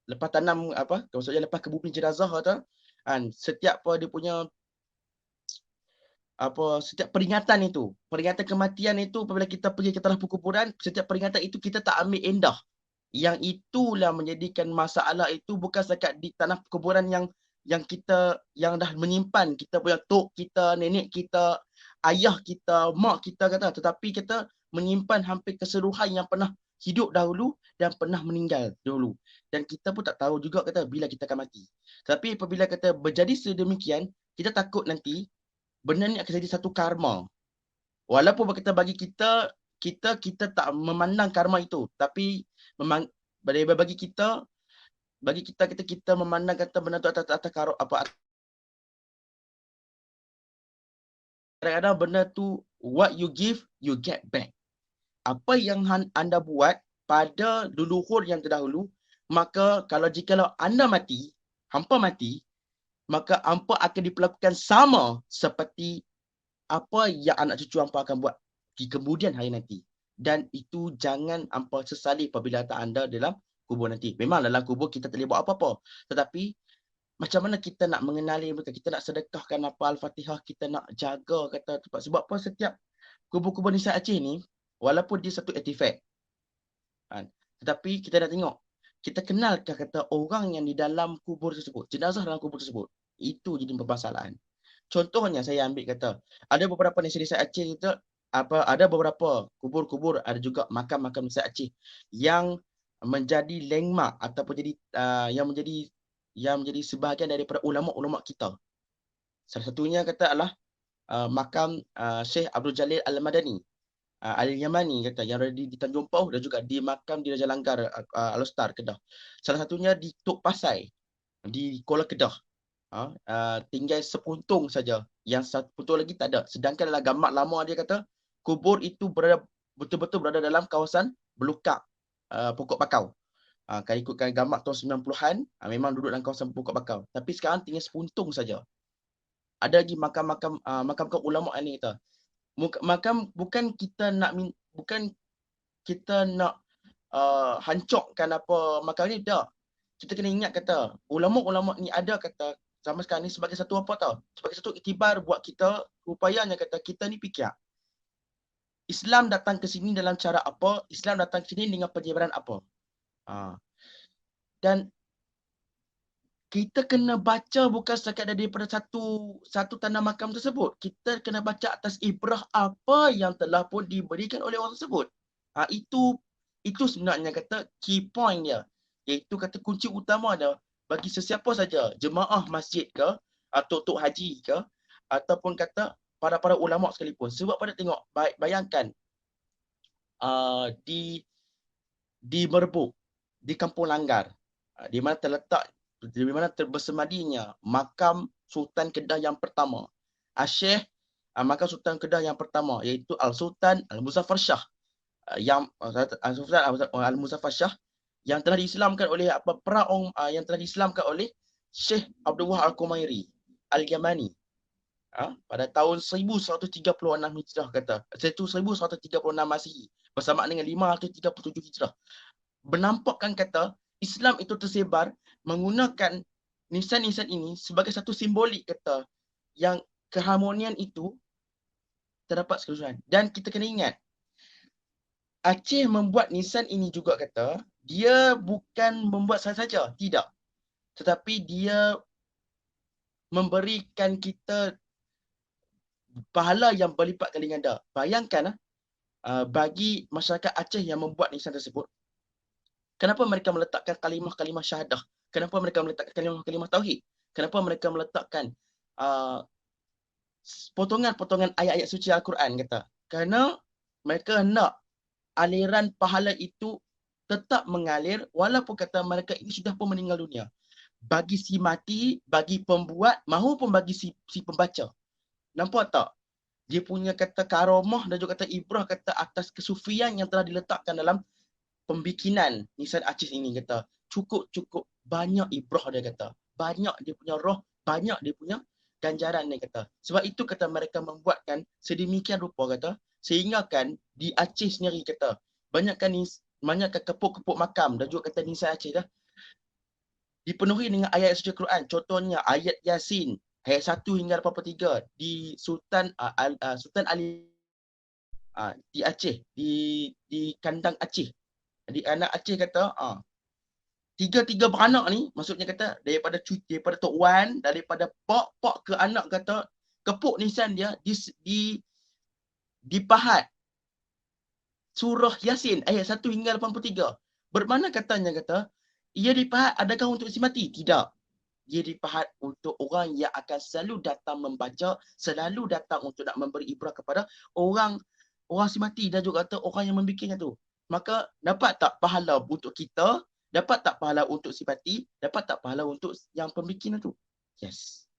S2: lepas tanam maksudnya lepas ke bumi jenazah atau setiap dia punya setiap peringatan kematian itu, apabila kita pergi ke tanah perkuburan, setiap peringatan itu kita tak ambil endah. Yang itulah menjadikan masalah itu bukan setakat di tanah perkuburan yang kita yang dah menyimpan kita punya tok kita, nenek kita, ayah kita, mak kita kata, tetapi kita menyimpan hampir keseluruhan yang pernah hidup dahulu dan pernah meninggal dahulu. Dan kita pun tak tahu juga kata bila kita akan mati. Tapi apabila kata berjadi sedemikian, kita takut nanti benda ni akan jadi satu karma. Walaupun kita bagi kita tak memandang karma itu, tapi bagi kita memandang kata benda tu atas kadang-kadang benda tu, what you give you get back. Apa yang anda buat pada leluhur yang terdahulu, maka jikalau anda mati, hampa mati, maka hampa akan diperlakukan sama seperti apa yang anak cucu hampa akan buat di kemudian hari nanti. Dan itu jangan hampa sesali apabila anda dalam kubur nanti. Memang dalam kubur kita tak boleh buat apa-apa. Tetapi macam mana kita nak mengenali mereka, kita nak sedekahkan apa Al-Fatihah, kita nak jaga kata tempat. Sebab apa setiap kubur-kubur Nisa Aceh ni, walaupun dia satu artifact, tetapi kita nak tengok, kita kenalkah kata orang yang di dalam kubur tersebut, jenazah dalam kubur tersebut. Itu jadi permasalahan. Contohnya saya ambil kata, ada beberapa Nisa Aceh kita, ada beberapa kubur-kubur, ada juga makam-makam Nisa Aceh yang menjadi landmark ataupun jadi yang menjadi sebahagian daripada ulama-ulama kita. Salah satunya kata adalah makam Syekh Abdul Jalil Al-Madani Al-Yamani kata, yang ada di Tanjung Pauh dan juga di makam di Raja Langgar Al-Star Kedah. Salah satunya di Tok Pasai di Kuala Kedah. Tinggal sepuntung saja, yang satu puntung lagi tak ada. Sedangkan dalam gambar lama dia kata kubur itu betul-betul berada dalam kawasan belukak pokok bakau. Kalau ikutkan gambar tahun 90-an, memang duduk dalam kawasan pokok bakau. Tapi sekarang tinggal sepuntung saja. Ada lagi makam-makam ulama ni kita. Makam bukan kita nak hancurkan apa makam ni, tak. Kita kena ingat kata ulama-ulama ni ada kata sama sekarang ni sebagai satu apa tau, sebagai satu iktibar buat kita, rupayanya kata kita ni fikir Islam datang ke sini dalam cara apa, Islam datang ke sini dengan penyebaran apa. Dan kita kena baca bukan setakat daripada satu tanda makam tersebut. Kita kena baca atas ibrah apa yang telah pun diberikan oleh orang tersebut. Itu sebenarnya kata key point dia. Iaitu kata kunci utama dia bagi sesiapa saja, jemaah masjid ke, atau tok haji ke, ataupun kata para ulama sekalipun. Sebab pada tengok, bayangkan di Merbuk, di Kampung Langgar, di mana bersemadinya makam Sultan Kedah yang pertama, makam Sultan Kedah yang pertama, iaitu Al-Sultan Al-Muzaffar Shah, Sultan Al-Muzaffar Shah yang telah diislamkan oleh yang telah diislamkan oleh Syekh Abdul Wahab Al-Kumairi Al-Yamani pada tahun 1136 Hijrah kata. 1136 Masihi bersamaan dengan 537 Hijrah. Menampakkan kata Islam itu tersebar menggunakan nisan-nisan ini sebagai satu simbolik kata yang keharmonian itu terdapat keseluruhan. Dan kita kena ingat Aceh membuat nisan ini juga kata dia bukan membuat saja, tidak. Tetapi dia memberikan kita pahala yang berlipat kali ganda. Bayangkan bagi masyarakat Aceh yang membuat nisan tersebut, kenapa mereka meletakkan kalimah-kalimah syahadah? Kenapa mereka meletakkan kalimah-kalimah tauhid? Kenapa mereka meletakkan potongan-potongan ayat-ayat suci Al-Quran kata? Kerana mereka nak aliran pahala itu tetap mengalir walaupun kata mereka ini sudah pun meninggal dunia. Bagi si mati, bagi pembuat, mahupun bagi si pembaca. Nampak tak? Dia punya kata karamah dan juga kata ibrah kata atas kesufian yang telah diletakkan dalam pembikinan nisan Aceh ini kata. Cukup banyak ibrah dia kata. Banyak dia punya roh, banyak dia punya ganjaran dia kata. Sebab itu kata mereka membuatkan sedemikian rupa kata sehingga kan di Aceh sendiri kata banyakkan kepuk-kepuk makam dan juga kata nisan Aceh dah dipenuhi dengan ayat suci Quran. Contohnya ayat Yasin ayat 1 hingga 83 di Sultan Ali di Aceh, di kandang Aceh. Jadi anak Aceh kata tiga beranak ni maksudnya kata daripada Tok Wan, daripada pak ke anak kata kepuk nisan dia dipahat surah Yasin ayat 1 hingga 83. Bermakna katanya kata ia dipahat adakah untuk si mati? Tidak. Dia dipahat untuk orang yang akan selalu datang membaca, selalu datang untuk nak memberi ibrah kepada orang si mati dan juga kata orang yang membikinnya tu. Maka dapat tak pahala untuk kita, dapat tak pahala untuk si mati, dapat tak pahala untuk yang pembikinnya tu? Yes.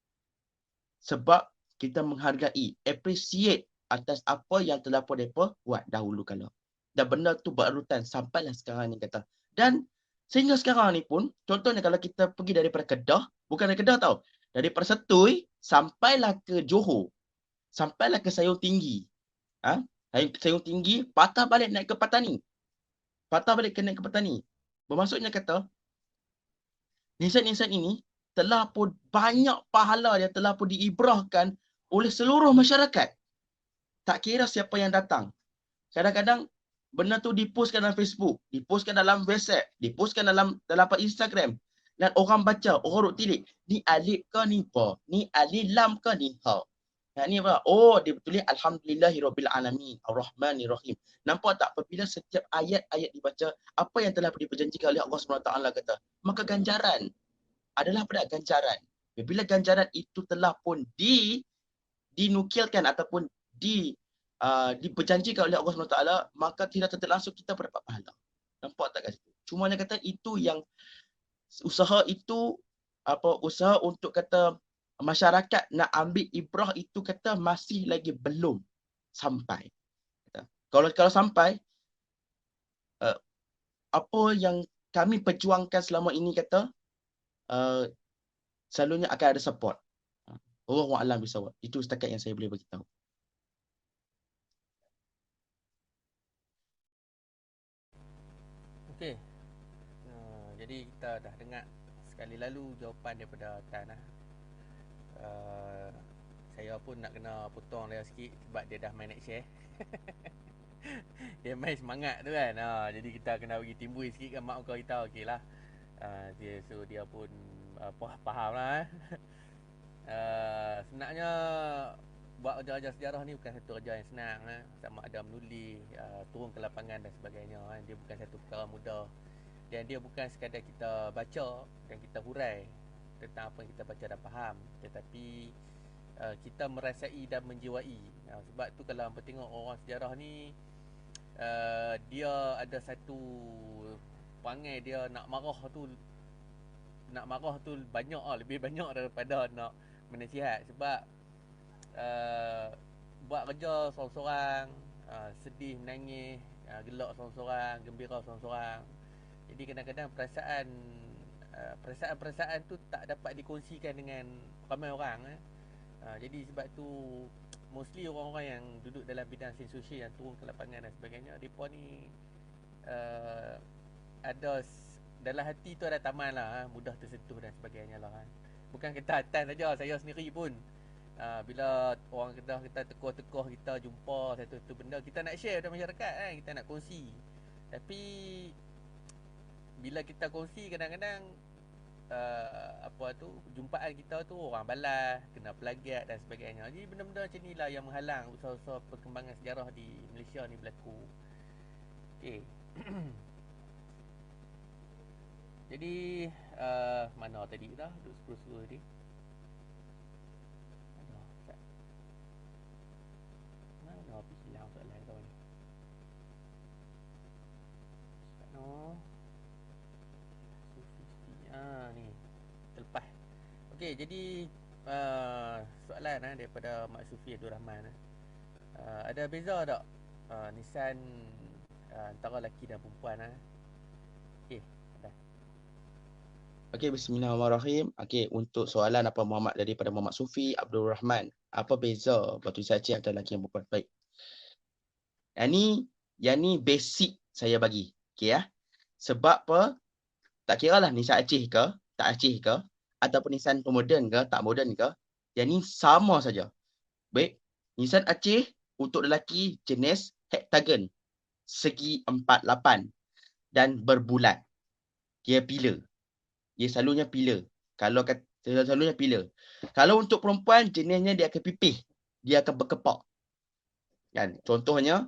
S2: Sebab kita menghargai, appreciate atas apa yang telah pun mereka buat dahulu kala. Dan benda tu berurutan sampailah sekarang ni kata. Dan sehingga sekarang ni pun, contohnya kalau kita pergi daripada Kedah, bukan dari Kedah tau, daripada Setui sampailah ke Johor, sampailah ke Sayur Tinggi. Sayur Tinggi, patah balik naik ke Patani. Naik ke Patani. Bermaksudnya kata, nisan-nisan ini telah pun banyak pahala yang telah pun diibrahkan oleh seluruh masyarakat. Tak kira siapa yang datang. Kadang-kadang benda tu dipostkan dalam Facebook, dipostkan dalam WhatsApp, dipostkan dalam Instagram. Dan orang baca, orang duk tilik. Ni alif ke ni pa? Ni alif lam ke ni ha? Ni apa? Oh, dia betulis Alhamdulillahirrabbilalamin, Ar-Rahmanirrahim. Nampak tak? Apabila setiap ayat-ayat dibaca, apa yang telah diperjanjikan oleh Allah SWT kata, maka ganjaran adalah pada ganjaran. Bila ganjaran itu telah pun dinukilkan ataupun diperjanjikan oleh Allah SWT, maka tidak langsung kita berdapat pahala. Nampak tak kat situ? Cuma dia kata itu yang usaha itu usaha untuk kata masyarakat nak ambil ibrah itu kata masih lagi belum sampai. Kata. Kalau sampai apa yang kami perjuangkan selama ini kata selalunya akan ada support. Wallahu a'lam bisawab. Itu setakat yang saya boleh bagi tahu.
S1: Okey. Jadi kita dah dengar sekali lalu jawapan daripada Tan. Saya pun nak kena potong dia sikit sebab dia dah main nak share. Dia main semangat tu kan. Jadi kita kena bagi timbul sikit kan mak kau kita okeylah. So dia pun faham lah. Sebenarnya buat kerja-kerja sejarah ni bukan satu kerja yang senang sama ada menulis, turun ke lapangan dan sebagainya Dia bukan satu perkara mudah. Dan dia bukan sekadar kita baca dan kita hurai tentang apa yang kita baca dan faham, tetapi kita merasai dan menjiwai. Sebab tu kalau hampa tengok orang sejarah ni, dia ada satu perangai dia nak marah tu banyak lebih banyak daripada nak menasihat. Sebab buat kerja seorang-seorang, sedih, menangis, gelak seorang-seorang, gembira seorang-seorang, Jadi kadang-kadang perasaan-perasaan tu tak dapat dikongsikan dengan ramai orang. Jadi sebab tu mostly orang-orang yang duduk dalam bidang sains sosial yang turun ke lapangan dan sebagainya, mereka ni ada dalam hati tu ada taman lah, mudah tersentuh dan sebagainya lah. Bukan ketahatan saja, saya sendiri pun bila orang Kedah kita tekoh-tekoh, kita jumpa satu-satu benda, kita nak share dengan masyarakat kan, kita nak kongsi. Tapi bila kita kongsi, kadang-kadang jumpaan kita tu orang balas, kena plagiat dan sebagainya. Jadi benda-benda macam ni lah yang menghalang usaha-usaha perkembangan sejarah di Malaysia ni berlaku. Okey. Jadi mana tadi dah duduk scroll tadi. Mana habis hilang soalan kau ni. No. Ni terlepas. Okey, jadi soalan daripada Mak Sufi Abdul Rahman. Ada beza tak nisan antara lelaki dan perempuan? Okey, dah.
S2: Okey, bismillahirrahmanirrahim. Okey, untuk soalan apa Muhammad daripada Muhammad Sufi Abdul Rahman, apa beza batu nisan Aceh antara lelaki dan perempuan? Baik. Yang ni basic saya bagi. Okey ya. Sebab apa? Tak kira lah nisan Aceh ke, tak Aceh ke, ataupun nisan moden ke, tak moden ke, yang ni sama saja. Baik, nisan Aceh untuk lelaki jenis hektagon, segi 48 dan berbulat. Dia pilar. Dia selalunya pilar. Selalunya pilar. Kalau untuk perempuan, jenisnya dia akan pipih. Dia akan berkepak. Kan? Contohnya,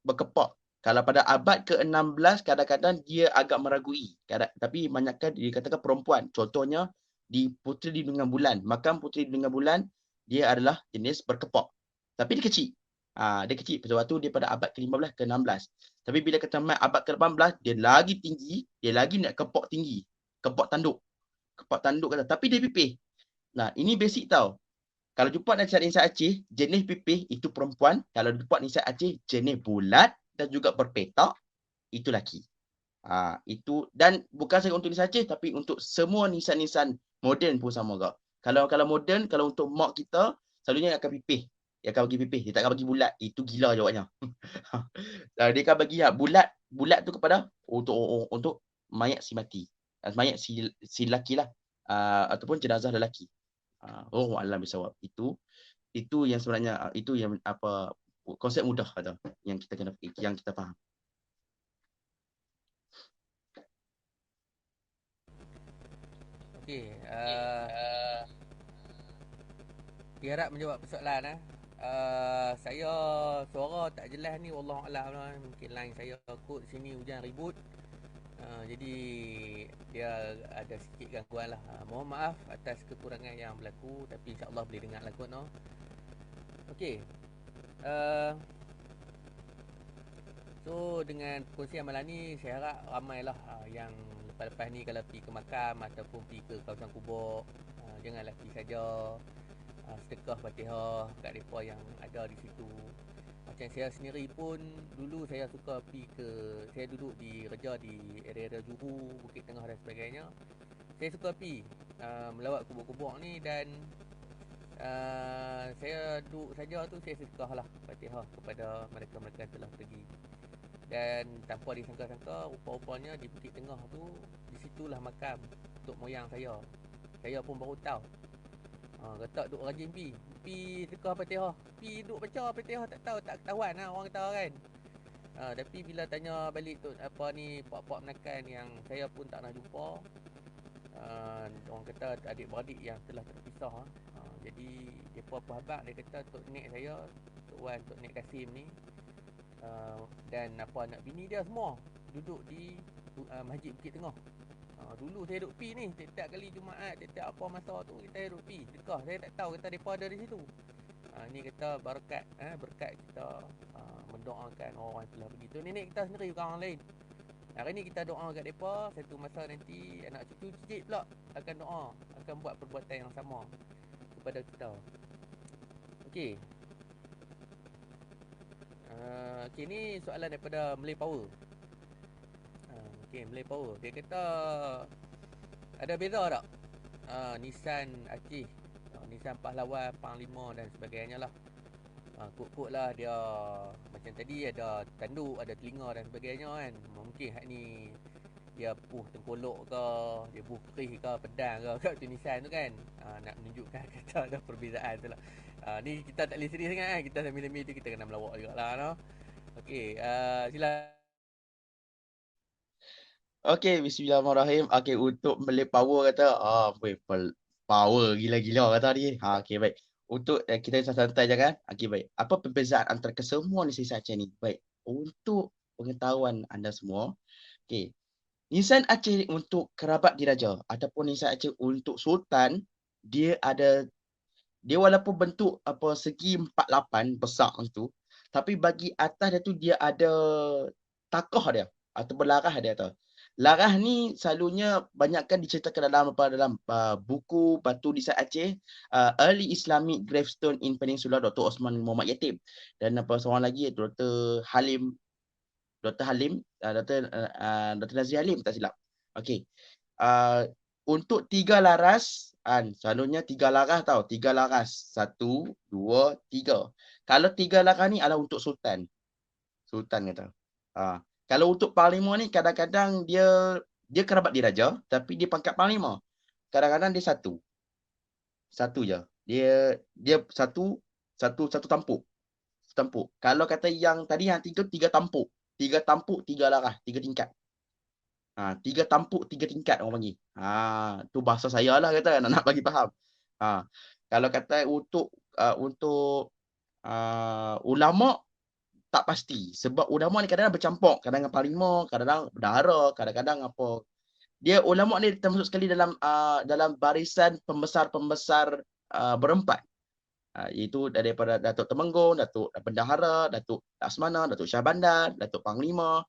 S2: berkepak. Kalau pada abad ke-16, kadang-kadang dia agak meragui. Tapi banyakkan dikatakan perempuan. Contohnya, di Puteri di Bidungan Bulan. Makam Puteri di Bidungan Bulan, dia adalah jenis berkepak. Tapi dia kecil. Dia kecil. Sebab tu dia pada abad ke-15 ke-16. Tapi bila kita main abad ke-18, dia lagi tinggi. Dia lagi nak kepak tinggi. Kepak tanduk. Kepak tanduk kata. Tapi dia pipih. Nah, ini basic tau. Kalau jumpa nisan Aceh, jenis pipih itu perempuan. Kalau jumpa nisan Aceh, jenis bulat dan juga berpetak, itu lelaki. Itu, dan bukan sahaja untuk nisan Aceh, tapi untuk semua nisan-nisan moden pun sama juga. Kalau moden, kalau untuk mak kita, selalunya akan pipih. Dia akan bagi pipih. Dia tak akan bagi bulat. Itu gila jawabnya. Dia akan bagi bulat tu kepada untuk mayat si mati. Mayat si lelaki lah. Ataupun jenazah lelaki. Oh alam bisawab. Itu yang sebenarnya itu yang apa konsep mudah kata yang kita faham.
S1: Okey, diharap menjawab persoalan. Saya suara tak jelas ni, wallahualam lah. Mungkin line saya kot sini hujan ribut. Jadi dia ada sikit gangguan lah. Mohon maaf atas kekurangan yang berlaku, tapi insyaAllah boleh dengar lah kot no. Okey, so dengan perkongsian malam ni, saya harap ramailah yang lepas-lepas ni kalau pergi ke makam ataupun pergi ke kawasan kubur, janganlah pergi saja sedekah Fatihah kat mereka yang ada di situ. Macam saya sendiri pun, dulu saya suka pergi saya duduk di Reja di area-area Juhu, Bukit Tengah dan sebagainya. Saya suka pergi melawat kubur-kubur ni, dan saya duduk saja tu, saya sedekah lah Fatihah kepada mereka-mereka yang telah pergi. Dan tanpa disangka-sangka, rupa-rupanya di Bukit Tengah tu, di situlah makam tok moyang saya. Saya pun baru tahu. Kata duk rajin pi sedekah Fatihah, pi duk baca Fatihah, tak ketahuan lah orang kata kan. Tapi bila tanya balik tu apa ni pak-pak menakan yang saya pun tak nak jumpa, orang kata adik-beradik yang telah terpisah. Jadi depa habaq, dia kata tok nek saya, tok Wan, tok nek Kasim ni, dan apa anak bini dia semua duduk di Masjid Bukit Tengah. Dulu saya duduk pi ni, setiap kali Jumaat, setiap apa masa tu kita duduk pi sedekah. Saya tak tahu kata depa ada di situ. Ni kata berkat kita mendoakan orang yang telah pergi tu. Nenek kita sendiri bukan orang lain. Hari ni kita doa kat depa, satu masa nanti anak cucu cicit pula akan doa, akan buat perbuatan yang sama kepada kita. Okey. Okey, ni soalan daripada Malay Power. Okay, Malay Power. Dia kata ada beza tak? Nissan Acih, Nissan Pahlawan, Panglima dan sebagainya lah. Kod-kod lah dia macam tadi ada tanduk, ada telinga dan sebagainya kan. Mungkin hak ni dia puh tengkolok ke, dia puh kerih ke, pedang ke kat Nissan tu kan. Nak menunjukkan kata ada perbezaan tu lah. Ni kita tak boleh serius sangat kan. Kita sambil-sambil tu kita kena melawak juga lah no? Okay, sila.
S2: Okey, bismillahirrahmanirrahim. Okey, untuk Malay Power kata, power gila-gila kata dia. Okey, baik. Untuk kita santai je kan? Okey, baik. Apa perbezaan antara kesemua Nissan Aceh ni? Baik. Untuk pengetahuan anda semua, okey. Nissan Aceh untuk kerabat diraja ataupun Nissan Aceh untuk sultan, dia ada dia walaupun bentuk segi 48 besar tu, tapi bagi atas dia tu dia ada takoh dia atau berlarah dia tu. Larah ni selalunya banyakkan diceritakan dalam buku Batu Nissan Aceh, Early Islamic Gravestone in Peninsula, Dr. Osman Muhammad Yatib, dan seorang lagi Dr. Halim, Dr. Nazri Halim tak silap. Okey. Untuk 3 laras, selalunya 3 laras tau. 3 laras. 1, 2, 3. Kalau 3 laras ni adalah untuk sultan. Sultan kata. Kalau untuk panglima ni kadang-kadang dia kerabat diraja tapi dia pangkat panglima. Kadang-kadang dia satu. Satu je. Dia satu tampuk. Tampuk. Kalau kata yang tadi yang 3 tampuk. 3 tampuk, 3 laras, 3 tingkat. 3 tampuk, 3 tingkat orang panggil. Tu bahasa saya lah kata nak bagi faham. Kalau kata untuk ulama tak pasti sebab ulama ni kadang-kadang bercampur, kadang-kadang parlima, kadang-kadang bendahara, kadang-kadang apa. Dia ulama ni termasuk sekali dalam barisan pembesar-pembesar berempat. Iaitu daripada Datuk Temenggung, Datuk Bendahara, Datuk Laksamana, Datuk Shah Bandar, Datuk Panglima,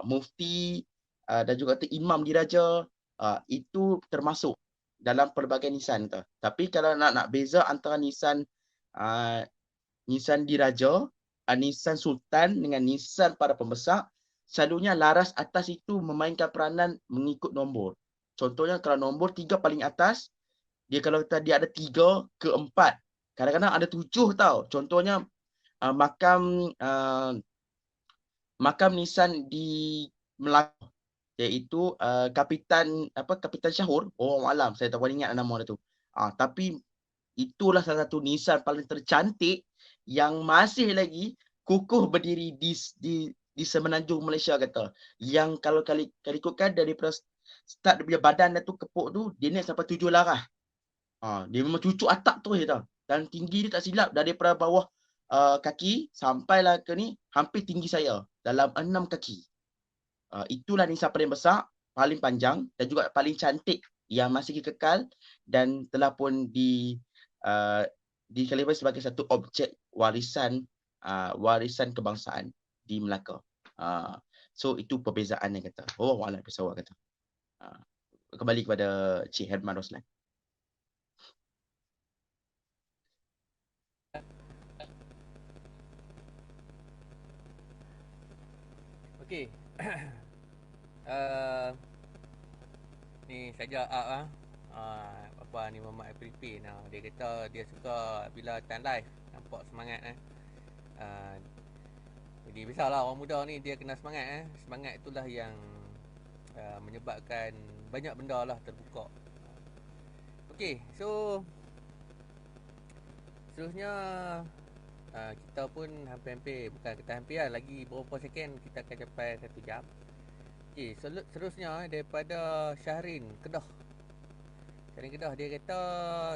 S2: Mufti, dan juga Imam Diraja. Itu termasuk dalam pelbagai nisan tu. Tapi kalau nak beza antara nisan Diraja, nisan Sultan dengan nisan para pembesar, selalunya laras atas itu memainkan peranan mengikut nombor. Contohnya kalau nombor 3 paling atas, dia kalau dia ada 3 ke 4, kadang-kadang ada 7 tau. Contohnya makam nisan di Melaka, iaitu Kapitan Syahur, orang malam, saya tak boleh ingat nama dia tu. Tapi itulah salah satu nisan paling tercantik yang masih lagi kukuh berdiri di semenanjung Malaysia kata. Yang kalau kali ikutkan daripada start dia punya badan dia tu kepuk tu, dia naik sampai 7 larah. Dia memang cucuk atap tu je tau. Dan tinggi dia tak silap daripada bawah kaki sampailah ke ni hampir tinggi saya dalam 6 kaki. Itulah nisan paling besar, paling panjang dan juga paling cantik yang masih kekal dan telah pun diklasifikasi sebagai satu objek warisan kebangsaan di Melaka. So itu perbezaan yang kata. Wallah pesawat kata. Kembali kepada Cik Herman Roslan.
S1: Okey. Ni saja apa ni Muhammad Apripin. Dia kata dia suka bila time live nampak semangat jadi biasalah orang muda ni dia kena semangat Semangat itulah yang menyebabkan banyak benda lah terbuka. Okey, so seterusnya kita pun hampir-hampir, bukan kita hampir lah, lagi beberapa second kita akan capai 1 jam. Okey, seterusnya daripada Syahrin Kedah. Dia kata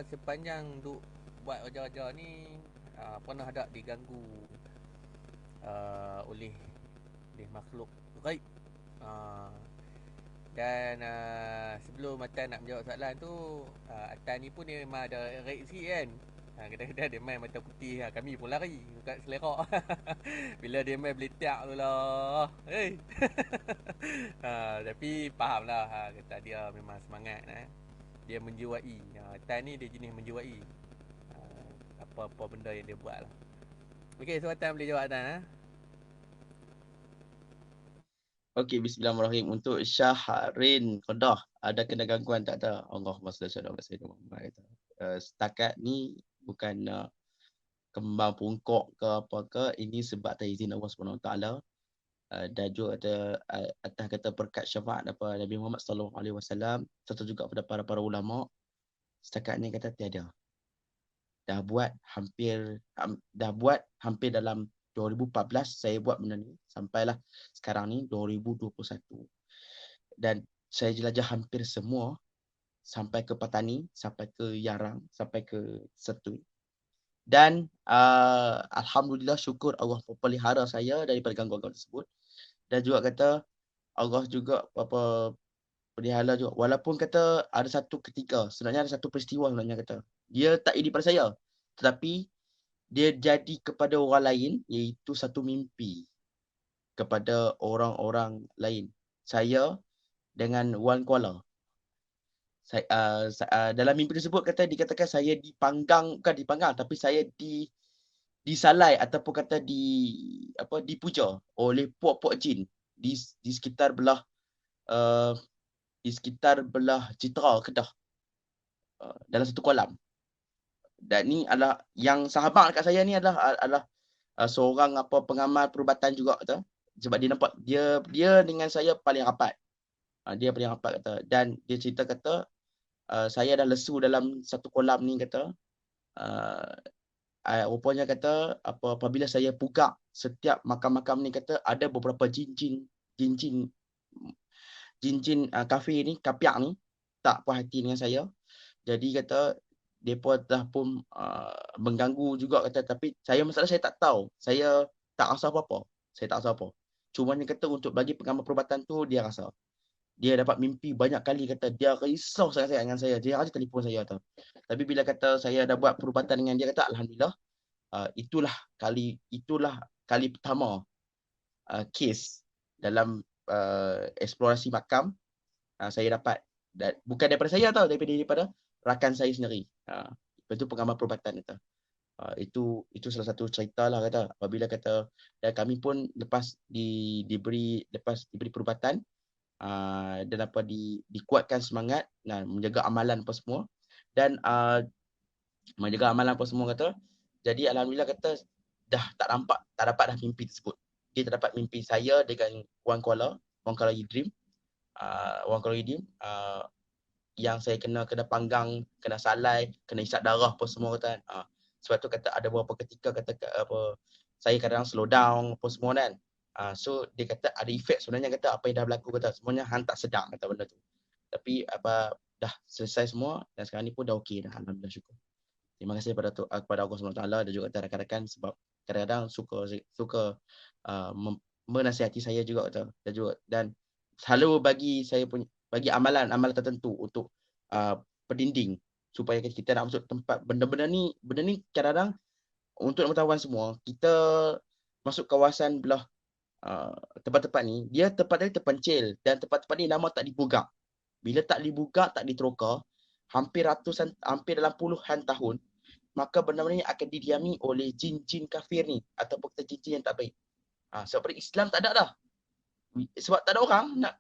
S1: sepanjang duk buat raja-raja ni pernah ada diganggu oleh makhluk gaib. Dan sebelum Atan nak menjawab soalan tu, Atan ni pun dia memang ada gaib sikit kan. Kadang-kadang dia main mata putih, kami pun lari kat selerak. Bila dia main beletak tu lah, hey. Tapi faham lah, kata dia memang semangat dia menjiwai. Tan ni dia jenis menjiwai apa-apa benda yang dia buat lah. Okey, so Tan boleh jawab Tan
S2: Okey, bismillahirrahmanirrahim. Untuk Syahrin Kedah, ada kena gangguan tak ada? Allahumma salli ala Sayyidina Muhammad. Setakat ni bukan nak kembang pungkok ke apa ke, ini sebab atas izin Allah Subhanahu Wa Taala. Dan juga atas kata berkat syafaat daripada Nabi Muhammad sallallahu alaihi wasallam, serta juga pada para ulama, setakat ni kata tiada. Dah buat hampir dalam 2014 saya buat benda ni, sampailah sekarang ni 2021. Dan saya jelajah hampir semua, sampai ke Patani, sampai ke Yarang, sampai ke Setui. Dan alhamdulillah, syukur Allah pelihara saya daripada gangguan-gangguan tersebut. Dan juga kata Allah juga pelihara juga, walaupun kata ada satu ketika, sebenarnya ada satu peristiwa sebenarnya kata, dia tak ini pada saya, tetapi dia jadi kepada orang lain, iaitu satu mimpi kepada orang-orang lain. Saya dengan Wan Kuala. Dalam mimpi tersebut kata dikatakan saya dipanggang, bukan dipanggang, tapi saya disalai ataupun kata dipuja oleh puak-puak jin di sekitar belah Citra Kedah, dalam satu kolam. Dan ni adalah yang sahabat dekat saya ni adalah seorang pengamal perubatan juga kata. Sebab dia nampak dia dengan saya paling rapat. Dia paling rapat kata. Dan dia cerita kata saya dah lesu dalam satu kolam ni kata. Rupanya kata apabila saya buka setiap makam-makam ni kata, ada beberapa jin-jin kafir ni, kapiak ni tak puas hati dengan saya. Jadi kata depa dah pun mengganggu juga kata, tapi masalah saya tak tahu. Saya tak rasa apa-apa. Cuma dia kata untuk bagi pengamal perubatan tu dia rasa. Dia dapat mimpi banyak kali kata, dia risau sangat dengan saya. Dia aja telefon saya kata. Tapi bila kata saya dah buat perubatan dengan dia kata, alhamdulillah, itulah kali pertama kes dalam eksplorasi makam saya dapat. Dan bukan daripada saya tau, daripada rakan saya sendiri. Itu pengamal perubatan kata. Itu salah satu cerita lah kata. Apabila kata dan kami pun lepas diberi perubatan dan dikuatkan semangat menjaga amalan apa semua, dan menjaga amalan apa semua kata. Jadi alhamdulillah kata dah tak dapat dah mimpi tersebut. Dia terdapat mimpi saya dengan Wan Kuala Dream. Yang saya kena panggang, kena salai, kena isap darah apa semua kata. Sebab tu kata ada beberapa ketika kata saya kadang slow down apa semua kan. So dia kata ada efek sebenarnya kata apa yang dah berlaku kata. Semuanya hang tak sedar kata benda tu. Tapi dah selesai semua dan sekarang ni pun dah okey dah, alhamdulillah, syukur. Terima kasih kepada Allah SWT dan juga kepada rakan-rakan, sebab kadang-kadang suka menasihati saya juga kata. Dan selalu bagi amalan tertentu untuk pendinding supaya kita nak masuk tempat benda ni kadang-kadang untuk pengetahuan semua, kita masuk kawasan belah tempat-tempat ni, dia tempat dia terpencil dan tempat-tempat ni lama tak dibuka. Bila tak dibuka, tak diteroka, hampir dalam puluhan tahun, maka benda-benda ni akan didiami oleh jin-jin kafir ni ataupun kita jin-jin yang tak baik. Sebab pada Islam tak ada dah. Sebab tak ada orang nak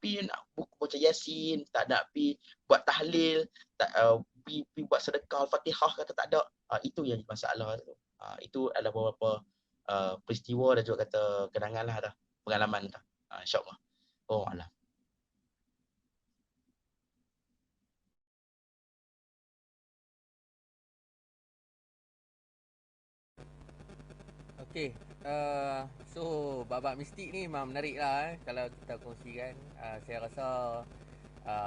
S2: baca Yasin, tak nak pi buat tahlil, tak pi buat sedekah Al-Fatihah kata tak ada. Itu yang masalah tu. Itu adalah beberapa peristiwa dan juga kata kenangan lah dah, pengalaman dah. InsyaAllah. Oh Allah.
S1: Okey, so bab-bab mistik ni memang menarik lah kalau kita kongsikan. Saya rasa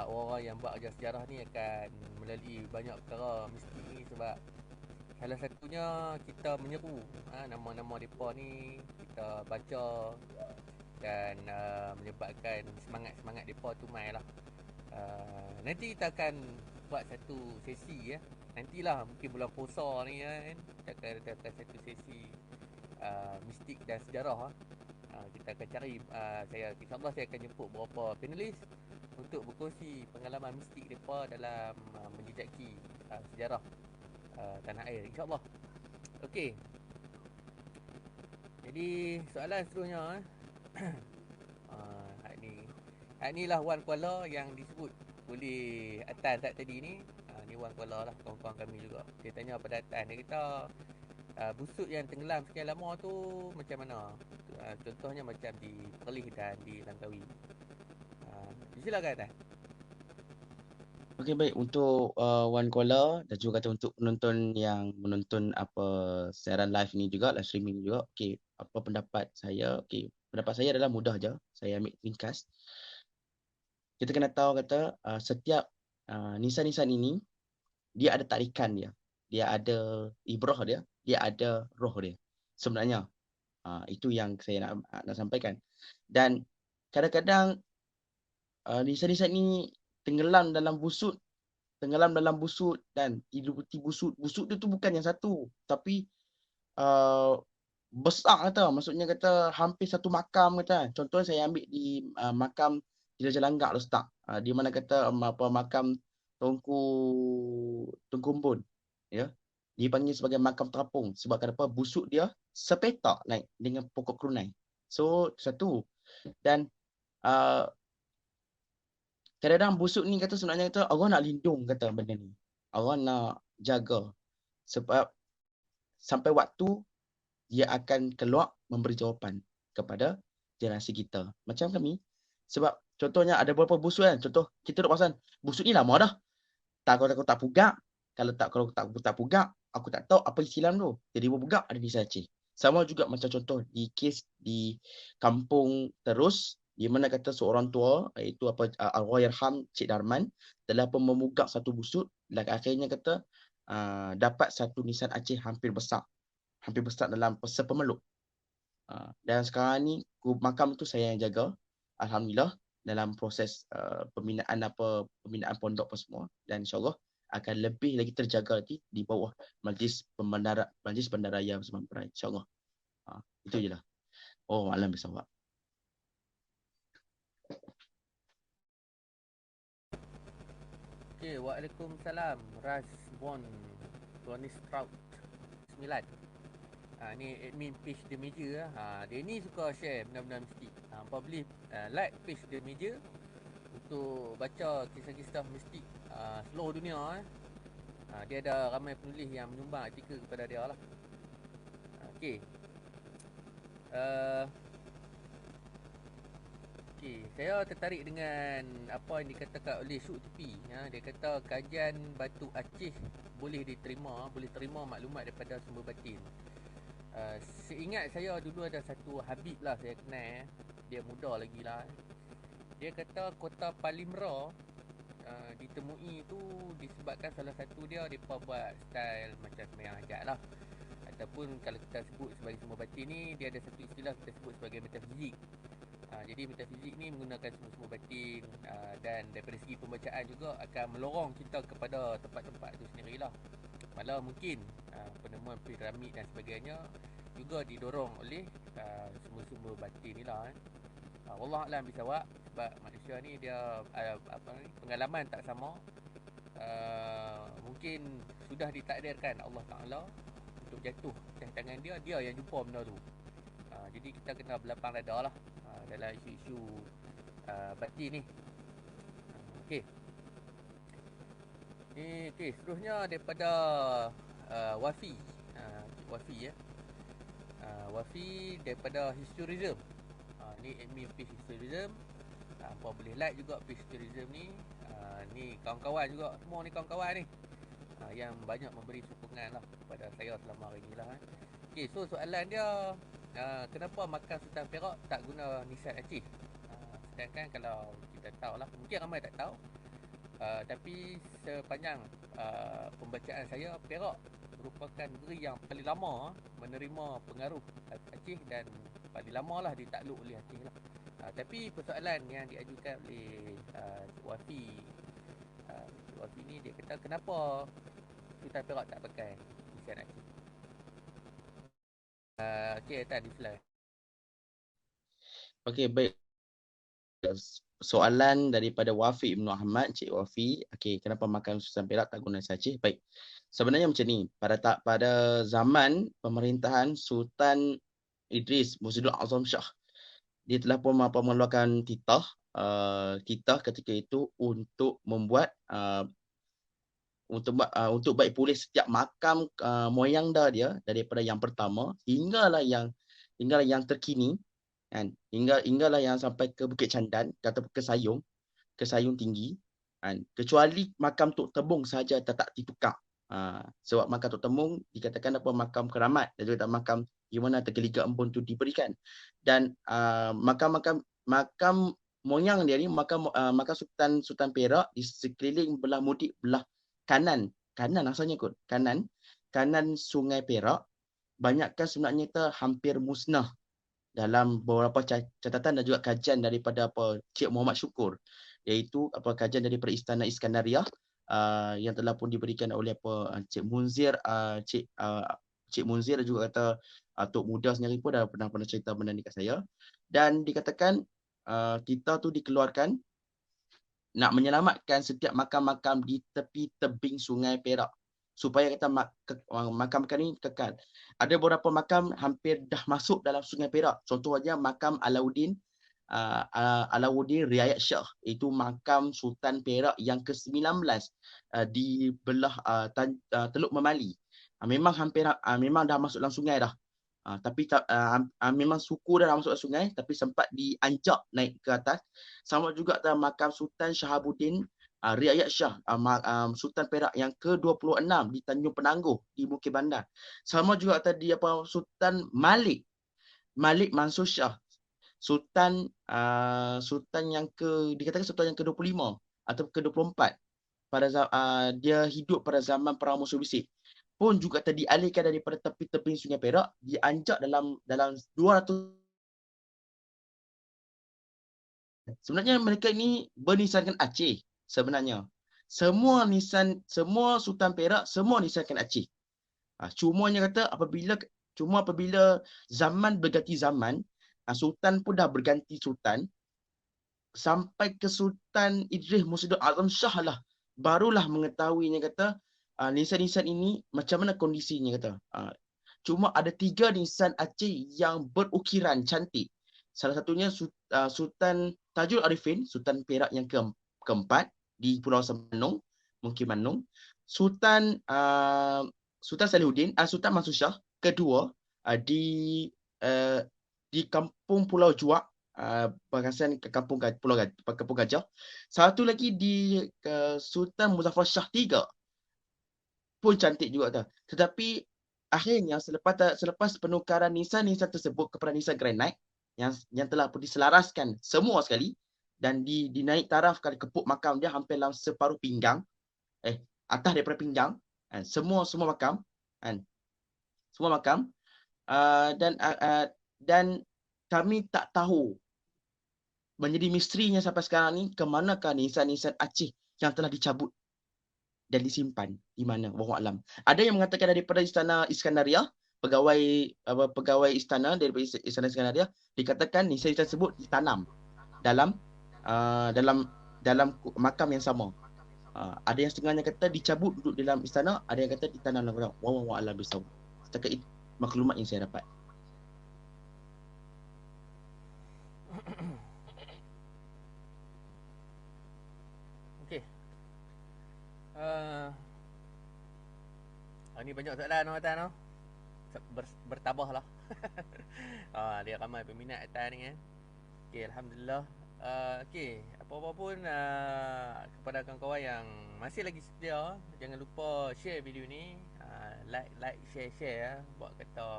S1: orang-orang yang buat ajar sejarah ni akan melalui banyak perkara mistik ni, sebab salah satunya kita menyeru nama-nama mereka ni, kita baca dan menyebabkan semangat-semangat mereka tu mai lah. Nanti kita akan buat satu sesi nantilah mungkin bulan puasa ni kan, kita akan adakan satu sesi mistik dan sejarah. Kita akan cari, InsyaAllah saya akan jemput beberapa panelis untuk berkongsi pengalaman mistik mereka dalam menjejaki sejarah tanah air, InsyaAllah. Okey, jadi soalan seterusnya hari ni Inilah Wan Kuala yang disebut oleh Atan tadi ni. Ni Wan Kuala lah, kawan-kawan kami juga. Dia tanya pada Atan, dia kata busuk yang tenggelam sekian lama tu macam mana? Contohnya macam di Perlis dan di Langkawi. Silakan Atan.
S2: Okey, baik untuk Wan Kuala dan juga kata untuk penonton yang menonton apa siaran live ni juga, live streaming juga. Okey, apa pendapat saya? Okey, pendapat saya adalah mudah aja. Saya ambil ringkas. Kita kena tahu kata setiap nisan-nisan ini dia ada tarikan dia. Dia ada ibrah dia, dia ada roh dia. Sebenarnya itu yang saya nak sampaikan. Dan kadang-kadang nisan-nisan ini tenggelam dalam busut dan hidup busut. Busut dia tu bukan yang satu, tapi besar kata. Maksudnya kata hampir satu makam kata. Contohnya saya ambil di makam di Raja Langgak Ustaz. Di mana kata makam Tunku Umbun. Ya. Dipanggil sebagai makam terapung sebab kenapa busuk dia sepetak naik dengan pokok kerunai. So satu. Dan kadang-kadang busuk ni kata sebenarnya kata orang nak lindung kata benda ni. Orang nak jaga. Sebab sampai waktu dia akan keluar memberi jawapan kepada generasi kita. Macam kami. Sebab contohnya ada beberapa busuk kan. Contoh kita duk pasal busuk ni lama dah. Kalau tak pugak. Kalau tak pugak, aku tak tahu apa isi silam tu. Jadi berpugak ada di Aceh. Sama juga macam contoh di kes di kampung Terus di mana kata seorang tua iaitu Allahyarham Cik Darman telah pun memugak satu busuk dan akhirnya kata dapat satu nisan Aceh hampir besar dalam sepemeluk. Dan sekarang ni makam tu saya yang jaga, alhamdulillah, dalam proses pembinaan pondok apa semua, dan insyaallah akan lebih lagi terjaga nanti di bawah Majlis Bandaraya Bersama Perai, insyaallah. Itu je lah. Oh, alam bersawak.
S1: Okay, Waalaikumsalam. Razbon Tony Strout 9. Ni admin page The Meja lah. Dia ni suka share benda-benda mistik. Hampa boleh like page The Meja untuk baca kisah-kisah mistik seluruh dunia. Dia ada ramai penulis yang menyumbang artikel kepada dia lah. Okay. Saya tertarik dengan apa yang dikatakan oleh Syuk Tepi. Dia kata kajian Batu Aceh boleh terima maklumat daripada sumber batin. Seingat saya dulu ada satu Habib lah saya kenal. Dia muda lagi lah. Dia kata kota Palimra ditemui tu disebabkan salah satu dia mereka buat style macam sembahyang hajat lah. Ataupun kalau kita sebut sebagai sumber batin ni, dia ada satu istilah kita sebut sebagai metafizik. Jadi metafizik ni menggunakan sumber batin dan daripada segi pembacaan juga akan melorong kita kepada tempat-tempat itu sendirilah. Malah mungkin penemuan piramid dan sebagainya juga didorong oleh sumber-sumber batin ni lah. Wallah alam bisawab, sebab manusia ni dia pengalaman tak sama. Mungkin sudah ditakdirkan Allah Ta'ala untuk jatuh atas tangan dia yang jumpa benda tu. Jadi kita kena berlapang dada lah dalam isu-isu batin ni. Okey. Okey, seterusnya daripada Wafi. Wafi ya. Wafi daripada Historism. Ni admin page Historism. Apa boleh like juga page Historism ni. Ni kawan-kawan juga, semua ni kawan-kawan ni yang banyak memberi sokongan lah kepada saya selama hari ni lah. Okey, so soalan dia, kenapa makan Sultan Perak tak guna nisan Aceh? Sedangkan kalau kita tahu lah, mungkin ramai tak tahu, tapi sepanjang pembacaan saya, Perak merupakan negeri yang paling lama menerima pengaruh Aceh dan paling lama lah ditakluk oleh Aceh lah. Tapi persoalan yang diajukan oleh Wafi ni, dia kata kenapa Sultan Perak tak pakai nisan Aceh? Okey, Tan, di slide.
S2: Okey, baik. Soalan daripada Wafi Ibn Ahmad, Cik Wafi. Okey, kenapa makan Sultan Perak tak guna Aceh? Baik. Sebenarnya macam ni, pada zaman pemerintahan Sultan Idris Muhyiddin Azam Shah, dia telah pun mengeluarkan titah kita ketika itu untuk membuat untuk baik pulih setiap makam moyang dia daripada yang pertama hinggalah yang terkini, kan, hinggalah yang sampai ke Bukit Candan atau ke Sayung Tinggi, kan, kecuali makam Tok Tebung saja tak ditukar. Sebab makam Tok Tebung dikatakan makam keramat dan juga makam di mana tergeliga embun tu diberikan. Dan makam moyang dia ni makam Sultan Perak di sekeliling belah mudik belah kanan asalnya kot kanan Sungai Perak, banyakkan sebenarnya kita hampir musnah dalam beberapa catatan dan juga kajian daripada Cik Muhammad Syukur, iaitu kajian daripada Istana Iskandariah yang telah pun diberikan oleh Cik Munzir, Cik Munzir juga kata Tok Muda sendiri pun dah pernah cerita benda ni kat saya, dan dikatakan kita tu dikeluarkan nak menyelamatkan setiap makam-makam di tepi tebing Sungai Perak supaya kita makam-makam ni kekal. Ada beberapa makam hampir dah masuk dalam Sungai Perak. Contohnya makam Alauddin Riayat Shah, itu makam Sultan Perak yang ke-19 di belah Teluk Memali. Memang dah masuk dalam sungai dah. Tapi memang suku dah masuk ke sungai, tapi sempat dianjak naik ke atas. Sama juga makam Sultan Shahabuddin Riayat Shah, Sultan Perak yang ke-26 di Tanjung Penangguh di Bukit Bandar. Sama juga tadi Sultan Malik Mansur Shah, Sultan yang dikatakan Sultan yang ke-25 atau ke-24 pada dia hidup pada zaman Perang Musuh Bisik, pun juga tadi dialihkan daripada tepi-tepi Sungai Perak, dianjak dalam 200. Sebenarnya mereka ini bernisankan Aceh sebenarnya. Semua Sultan Perak semua nisankan Aceh. Cumanya kata apabila zaman berganti zaman, sultan pun dah berganti sultan, sampai ke Sultan Idris Muhyiddin Azam Shah lah barulah mengetahuinya kata nisan-nisan ini macam mana kondisinya kata. Cuma ada 3 nisan Aceh yang berukiran cantik. Salah satunya Sultan Tajul Arifin, Sultan Perak yang keempat di Pulau Semenung, Mungkin Manung. Sultan Salihuddin, Sultan Mansur Shah kedua di Kampung Pulau Juak, Bangkasan ke Kampung Gajah. Satu lagi di Sultan Muzaffar Shah 3 pun cantik juga tu. Tetapi akhirnya selepas penukaran nisan-nisan tersebut kepada nisan granite yang telah pun diselaraskan semua sekali dan dinaik taraf kali kepuk makam dia hampir dalam separuh pinggang, atas daripada pinggang, semua makam, semua makam, dan kami tak tahu, menjadi misterinya sampai sekarang ni, ke manakah nisan-nisan Aceh yang telah dicabut dan disimpan di mana, wallahu alam. Ada yang mengatakan daripada Istana Iskandariah, pegawai istana daripada Istana Iskandariah, dikatakan nisan-nisan tersebut ditanam dalam makam yang sama. Ada yang setengahnya kata dicabut duduk dalam istana, ada yang kata ditanam dalam makam. Wallahu alam bisawab. Setakat itu maklumat yang saya dapat.
S1: Okey. Ni banyak soalan orang atas tu. Bertabahlah. Dia ramai peminat atas ni kan. Okey, alhamdulillah. Okey, apa-apa pun kepada kawan-kawan yang masih lagi setia, jangan lupa share video ni, like share buat kata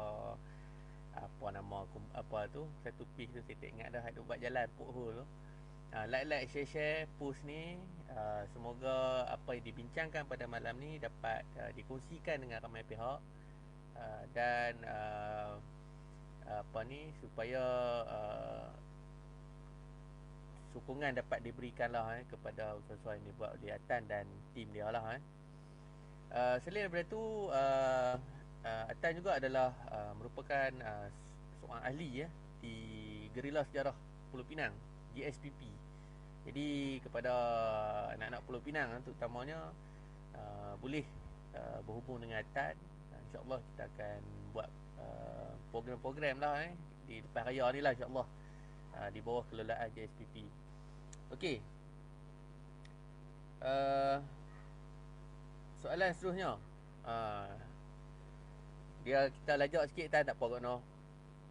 S1: apa nama apa tu, satu piece tu saya tak ingat dah, ada buat jalan pothole tu. Like share post ni. Semoga apa yang dibincangkan pada malam ni dapat dikongsikan dengan ramai pihak, dan supaya sokongan dapat diberikan lah kepada usaha-usaha yang dibuat oleh Atan dan tim dia lah. Selain daripada tu, Atan juga adalah merupakan seorang ahli di Gerila Sejarah Pulau Pinang, GSPP. Jadi kepada anak-anak Pulau Pinang terutamanya, boleh berhubung dengan Atan. InsyaAllah kita akan buat program-program lah di lepas raya ni lah, insyaAllah, di bawah kelolaan GSPP. Okey. Uh, Soalan seterusnya. Uh, Dia kita lajak sikit tak apa kot no.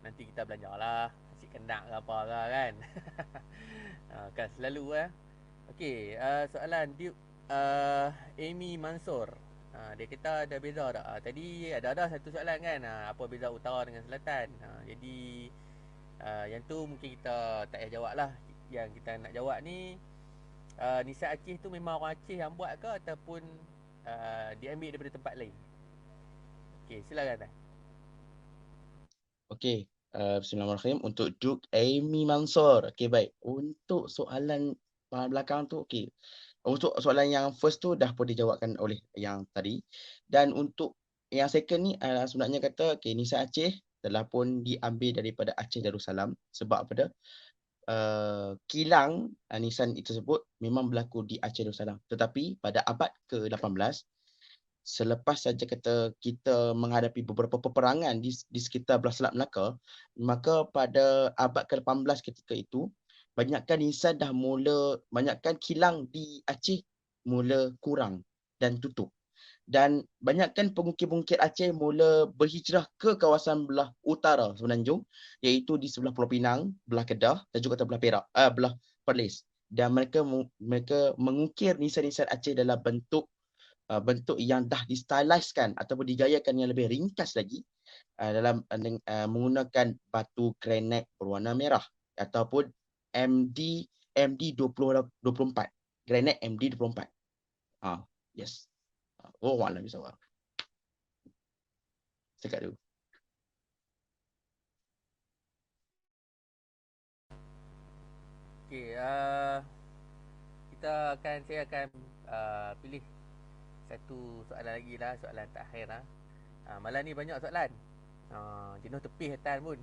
S1: Nanti kita belajar lah. Nasi kendak ke apa ke kan. Kan selalu Okey, soalan Duke Amy Mansur. Dia kata ada beza tak? Tadi ada satu soalan kan. Apa beza utara dengan selatan? Jadi yang tu mungkin kita tak payah jawab lah. Yang kita nak jawab ni, Nisa Aceh tu memang orang Aceh yang buat ke ataupun diambil daripada tempat lain? Okey, silakan.
S2: Okey, bismillahirrahmanirrahim. Untuk Duke Amy Mansur. Okey, baik. Untuk soalan belakang tu, okey. Untuk soalan yang first tu dah pun dijawabkan oleh yang tadi. Dan untuk yang second ni sebenarnya kata, okey, Nisa Aceh telah pun diambil daripada Aceh Darussalam. Sebab apa dia? Kilang nisan tersebut memang berlaku di Aceh Darussalam. Tetapi pada abad ke-18, selepas saja kita menghadapi beberapa peperangan di sekitar belah Selat Melaka, maka pada abad ke-18 ketika itu, banyakkan kilang di Aceh mula kurang dan tutup. Dan banyakkan pengukir-pengukir Aceh mula berhijrah ke kawasan belah utara Semenanjung, iaitu di sebelah Pulau Pinang, belah Kedah dan juga belah Perak, belah Perlis. Dan mereka mengukir nisan-nisan Aceh dalam bentuk yang dah distyliskan ataupun digayakan yang lebih ringkas lagi, dalam menggunakan batu granit berwarna merah ataupun MD 24. Granit MD 24. Yes. Oh, alam bisa. Cakap dulu.
S1: Okey, saya akan pilih satu soalan lagi lah, soalan terakhir lah. Malam ni banyak soalan. Jenuh tepih hatan pun.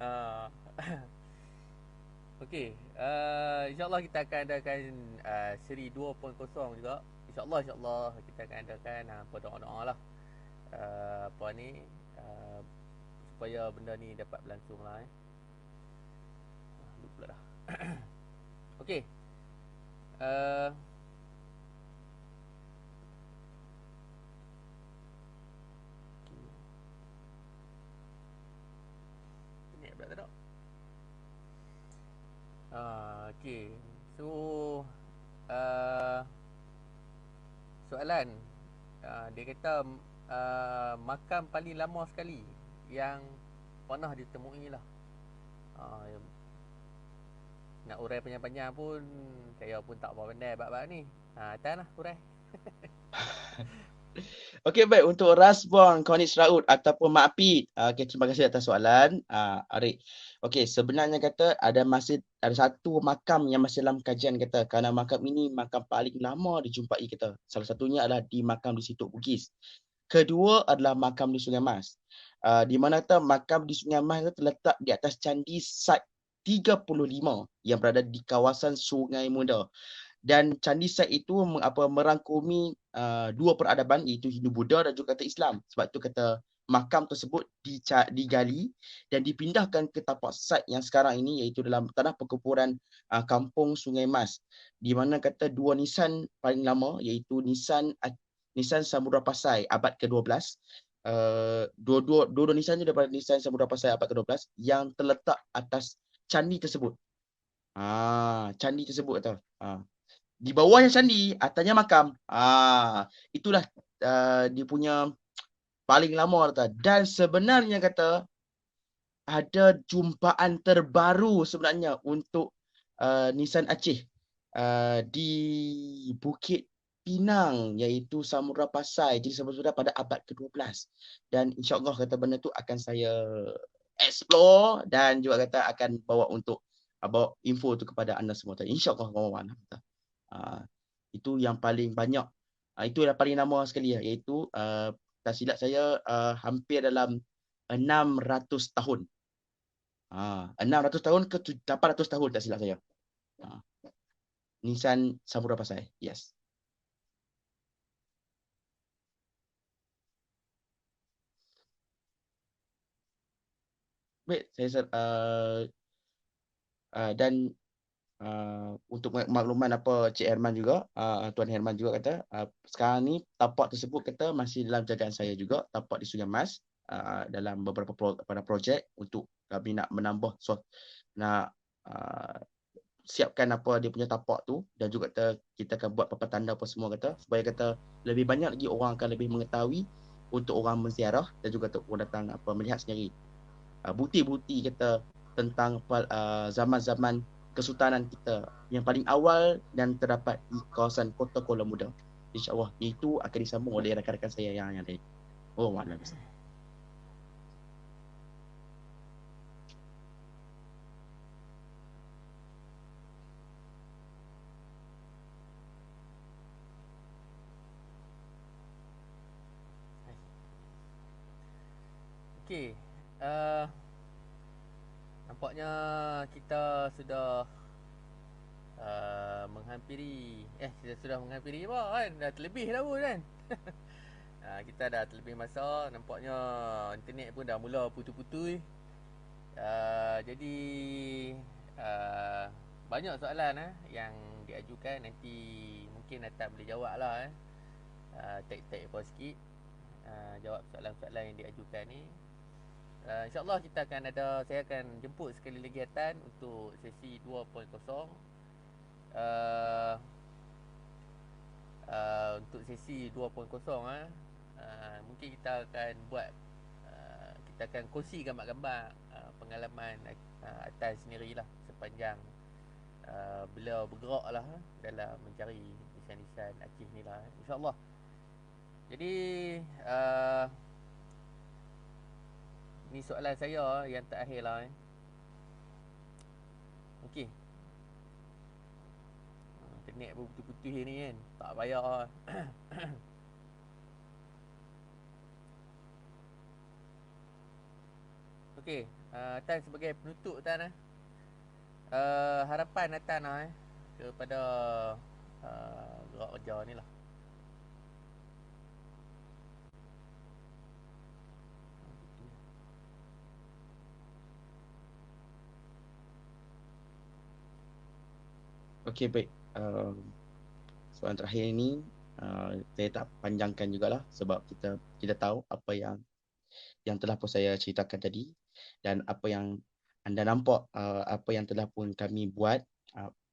S1: uh, Okey, insyaAllah kita akan adakan seri 2.0 juga. InsyaAllah kita akan adakan doa-doa lah. Apa ni, supaya benda ni dapat berlangsung lah. Lupa dah. Okey. Ini pula tak? Okey. So soalan, dia kata makam paling lama sekali yang pernah ditemui lah. Nak urai panjang-panjang pun saya pun tak apa pandai bab-bab ni. Atas lah urai.
S2: Okey, baik. Untuk Rasbon, Konich Raud ataupun Mak Pit. Okay, terima kasih atas soalan. Arik. Okey, sebenarnya kata ada satu makam yang masih dalam kajian kata. Kerana makam ini makam paling lama dijumpai kita. Salah satunya adalah di makam di Situk Bugis. Kedua adalah makam di Sungai Mas. Di mana kata makam di Sungai Mas terletak di atas candi Site 35 yang berada di kawasan Sungai Muda. Dan candi Site itu merangkumi dua peradaban, iaitu Hindu-Buddha dan juga kata Islam. Sebab itu kata makam tersebut digali dan dipindahkan ke tapak site yang sekarang ini, iaitu dalam tanah perkuburan kampung Sungai Mas, di mana kata dua nisan paling lama, iaitu nisan Samudra Pasai abad ke-12. Dua nisan itu daripada nisan Samudra Pasai abad ke-12 yang terletak atas candi tersebut. Candi tersebut kata. Di bawahnya candi, atasnya makam. Itulah dia punya paling lama kata. Dan sebenarnya kata ada jumpaan terbaru sebenarnya untuk nisan Aceh di Bukit Pinang, iaitu Samudra Pasai. Jadi sebenarnya pada abad ke-12. Dan insyaAllah kata benda tu akan saya explore dan juga kata akan bawa info tu kepada anda semua. InsyaAllah kawan-kawan. Itu yang paling banyak. Itu yang paling lama sekali, iaitu tak silap saya hampir dalam 600 tahun. 600 tahun ke 800 tahun tak silap saya. Nisan Samudra Pasai. Yes. Baik, saya Dan untuk makluman apa Cik Herman juga, Tuan Herman juga kata, sekarang ni tapak tersebut kata masih dalam jagaan saya juga, tapak di Sungai Mas, dalam beberapa projek untuk kami nak menambah, nak siapkan apa dia punya tapak tu, dan juga kita akan buat papan tanda apa semua kata, supaya kata lebih banyak lagi orang akan lebih mengetahui untuk orang menziarah dan juga untuk orang datang apa melihat sendiri bukti-bukti kata tentang zaman-zaman kesultanan kita yang paling awal dan terdapat di kawasan Kota Kuala Muda. InsyaAllah itu akan disambung oleh rakan-rakan saya yang ada. Oh, maknanya.
S1: Okey. Nampaknya kita sudah menghampiri kita sudah menghampiri apa kan, dah terlebih dah pun kan. Kita dah terlebih masa, nampaknya internet pun dah mula putus-putus. Jadi banyak soalan yang diajukan, nanti mungkin Nathan boleh jawab lah tek-tek apa sikit, jawab soalan-soalan yang diajukan ni. InsyaAllah kita akan saya akan jemput sekali lagi Nathan untuk sesi 2.0. Untuk sesi 2.0 mungkin kita akan buat kita akan kongsi gambar-gambar pengalaman Atan sendirilah sepanjang beliau bergerak lah dalam mencari nisan-nisan Aceh ni lah, insyaAllah. Jadi ni soalan saya yang terakhir lah. Okey, internet pun putih-putih ni kan, tak payah lah. Okey, Tan sebagai penutup Tan harapan Tan kepada gerak kerja ni lah.
S2: Okey, baik. Soalan terakhir ini saya tak panjangkan jugalah sebab kita tahu apa yang telah pun saya ceritakan tadi dan apa yang anda nampak, apa yang telah pun kami buat.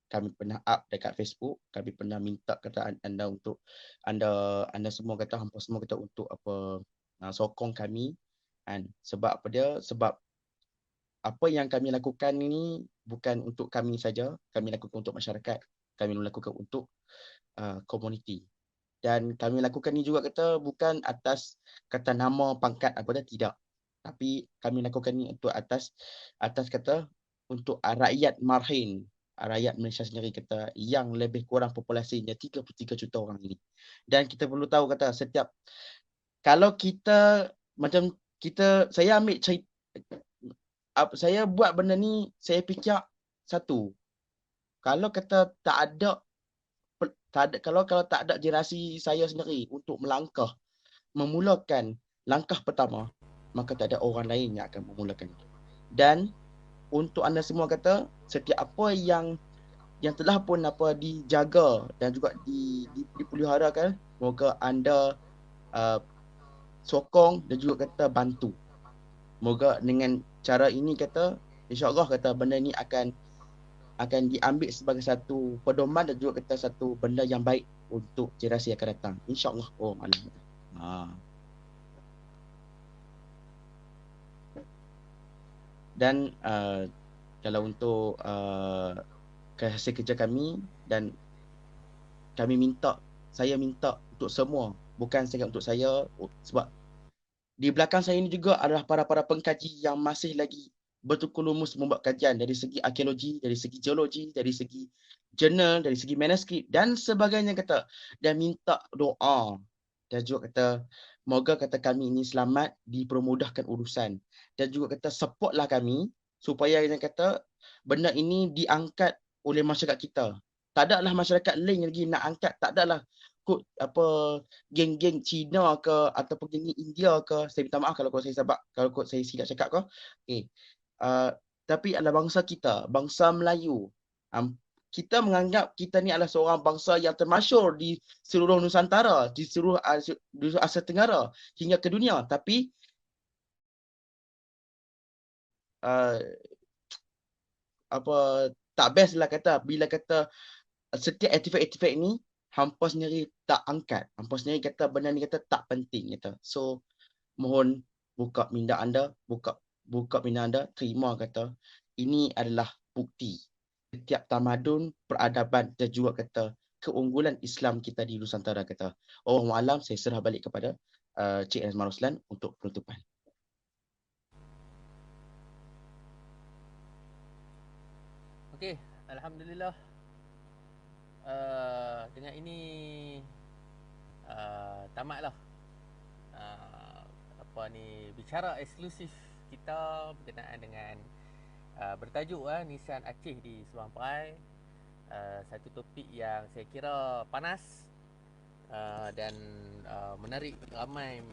S2: Kami pernah up dekat Facebook, kami pernah minta kata anda untuk anda semua kata, hampa semua kata untuk apa sokong kami. Dan sebab apa dia? Sebab apa yang kami lakukan ini bukan untuk kami saja, kami lakukan untuk masyarakat, kami lakukan untuk komuniti. Dan kami lakukan ini juga kata bukan atas kata nama pangkat apa dah, tidak. Tapi kami lakukan ini untuk atas kata untuk rakyat Marhin, rakyat Malaysia sendiri kata yang lebih kurang populasinya 33 juta orang ini. Dan kita perlu tahu kata setiap kalau kita macam saya ambil cerita, saya buat benda ni, saya fikir satu, kalau kata kalau tak ada generasi saya sendiri untuk memulakan langkah pertama, maka tak ada orang lain yang akan memulakan itu. Dan untuk anda semua kata, setiap apa yang telah pun dijaga dan juga dipeliharakan, moga anda sokong dan juga kata bantu. Moga dengan cara ini kata, insyaAllah kata benda ni akan diambil sebagai satu pedoman dan juga kata satu benda yang baik untuk generasi yang akan datang. InsyaAllah. Oh, malam. Dan kalau untuk hasil kerja kami, dan saya minta untuk semua, bukan sahaja untuk saya, sebab di belakang saya ini juga adalah para pengkaji yang masih lagi bertukulumus membuat kajian dari segi arkeologi, dari segi geologi, dari segi jurnal, dari segi manuskrip dan sebagainya kata. Dan minta doa dan juga kata moga kata kami ini selamat, dipermudahkan urusan, dan juga kata supportlah kami supaya yang kata benda ini diangkat oleh masyarakat kita. Tak adalah masyarakat lain lagi nak angkat, tak adalah geng-geng Cina ke ataupun geng India ke. Saya minta maaf kalau saya silap cakap ke. tapi adalah bangsa kita, bangsa Melayu. Kita menganggap kita ni adalah seorang bangsa yang termasyur di seluruh Nusantara, di seluruh Asia Tenggara hingga ke dunia. Tapi uh, apa tak best lah kata bila kata setiap aktiviti ni hampa sendiri tak angkat. Hampa sendiri kata benda ni kata tak penting kata. So mohon buka minda anda, buka minda anda, terima kata ini adalah bukti setiap tamadun, peradaban dan juga kata keunggulan Islam kita di Nusantara kata. Wallahualam, saya serah balik kepada Cik Azman Roslan untuk penutupan.
S1: Okey, alhamdulillah. Dengan ini tamatlah apa ni bicara eksklusif kita berkenaan dengan bertajuk Nisan Aceh di Subang Perai. Satu topik yang saya kira panas dan menarik ramai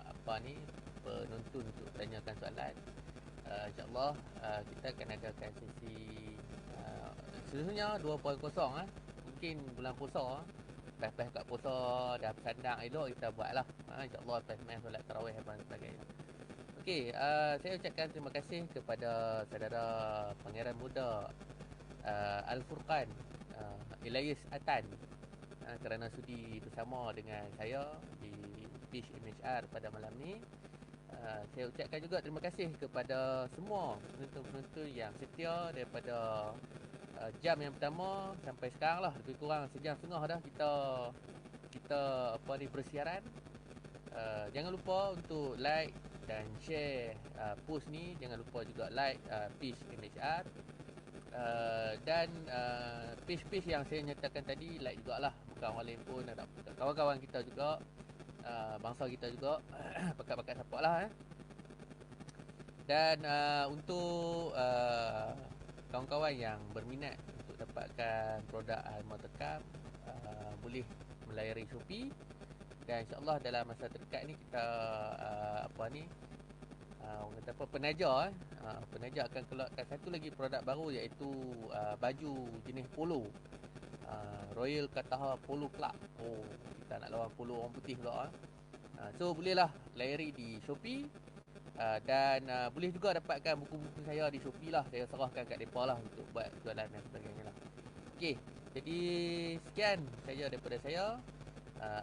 S1: apa ni penonton untuk tanyakan soalan. InsyaAllah kita akan adakan sesi seluruhnya 2.0 mungkin bulan puasa lepas kat puasa dah bersandang elok kita buat lah. InsyaAllah lepas main solat tarawih dan sebagainya. Okey, saya ucapkan terima kasih kepada saudara Pangeran Muda Al-Furqan Elias Atan kerana sudi bersama dengan saya di Fish MHR pada malam ni. Saya ucapkan juga terima kasih kepada semua penonton-penonton yang setia daripada jam yang pertama sampai sekarang lah, lebih kurang sejam setengah dah kita apa ni bersiaran. Jangan lupa untuk like dan share post ni. Jangan lupa juga like Fish MHR dan page-page yang saya nyatakan tadi like jugalah, bukan orang lain pun, ada kawan-kawan kita juga, bangsa kita juga pakat-pakat support lah Dan untuk kawan-kawan yang berminat untuk dapatkan produk Al-Mu'takam, boleh melayari Shopee. Dan insyaAllah dalam masa terdekat ni kita orang kata apa, penaja akan keluarkan satu lagi produk baru, iaitu baju jenis polo, Royal Qatar Polo Club. Kita nak lawan polo orang putih pula. So bolehlah layari di Shopee. Dan boleh juga dapatkan buku-buku saya di Shopee lah. Saya serahkan kat mereka lah untuk buat jualan dan sebagainya lah. Okey, jadi sekian saja daripada saya.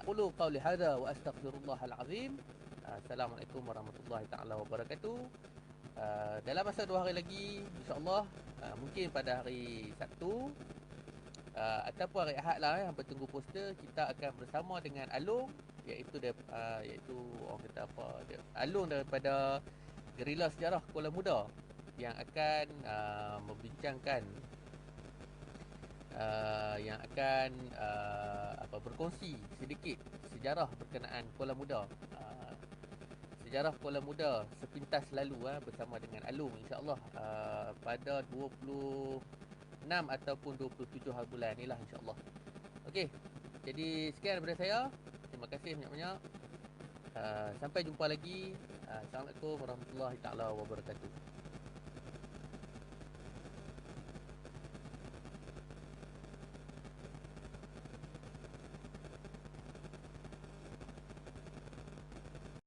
S1: Qulu qawli hadha wa astaghfirullahal azim. Assalamualaikum warahmatullahi taala wabarakatuh. Dalam masa 2 hari lagi insya-Allah, mungkin pada hari Sabtu ataupun hari Ahad lah, hampa tunggu poster, kita akan bersama dengan Alung, iaitu orang kata apa, Alung daripada Gerila Sejarah Kuala Muda, yang akan membincangkan berkongsi sedikit sejarah berkenaan Kuala Muda, sejarah Kuala Muda sepintas lalu bersama dengan Alung, insya-Allah pada 26 ataupun 27 hari bulan ni lah, insya-Allah. Okey, jadi sekian daripada saya. Terima kasih banyak-banyak. Sampai jumpa lagi. Assalamualaikum warahmatullahi taala wabarakatuh.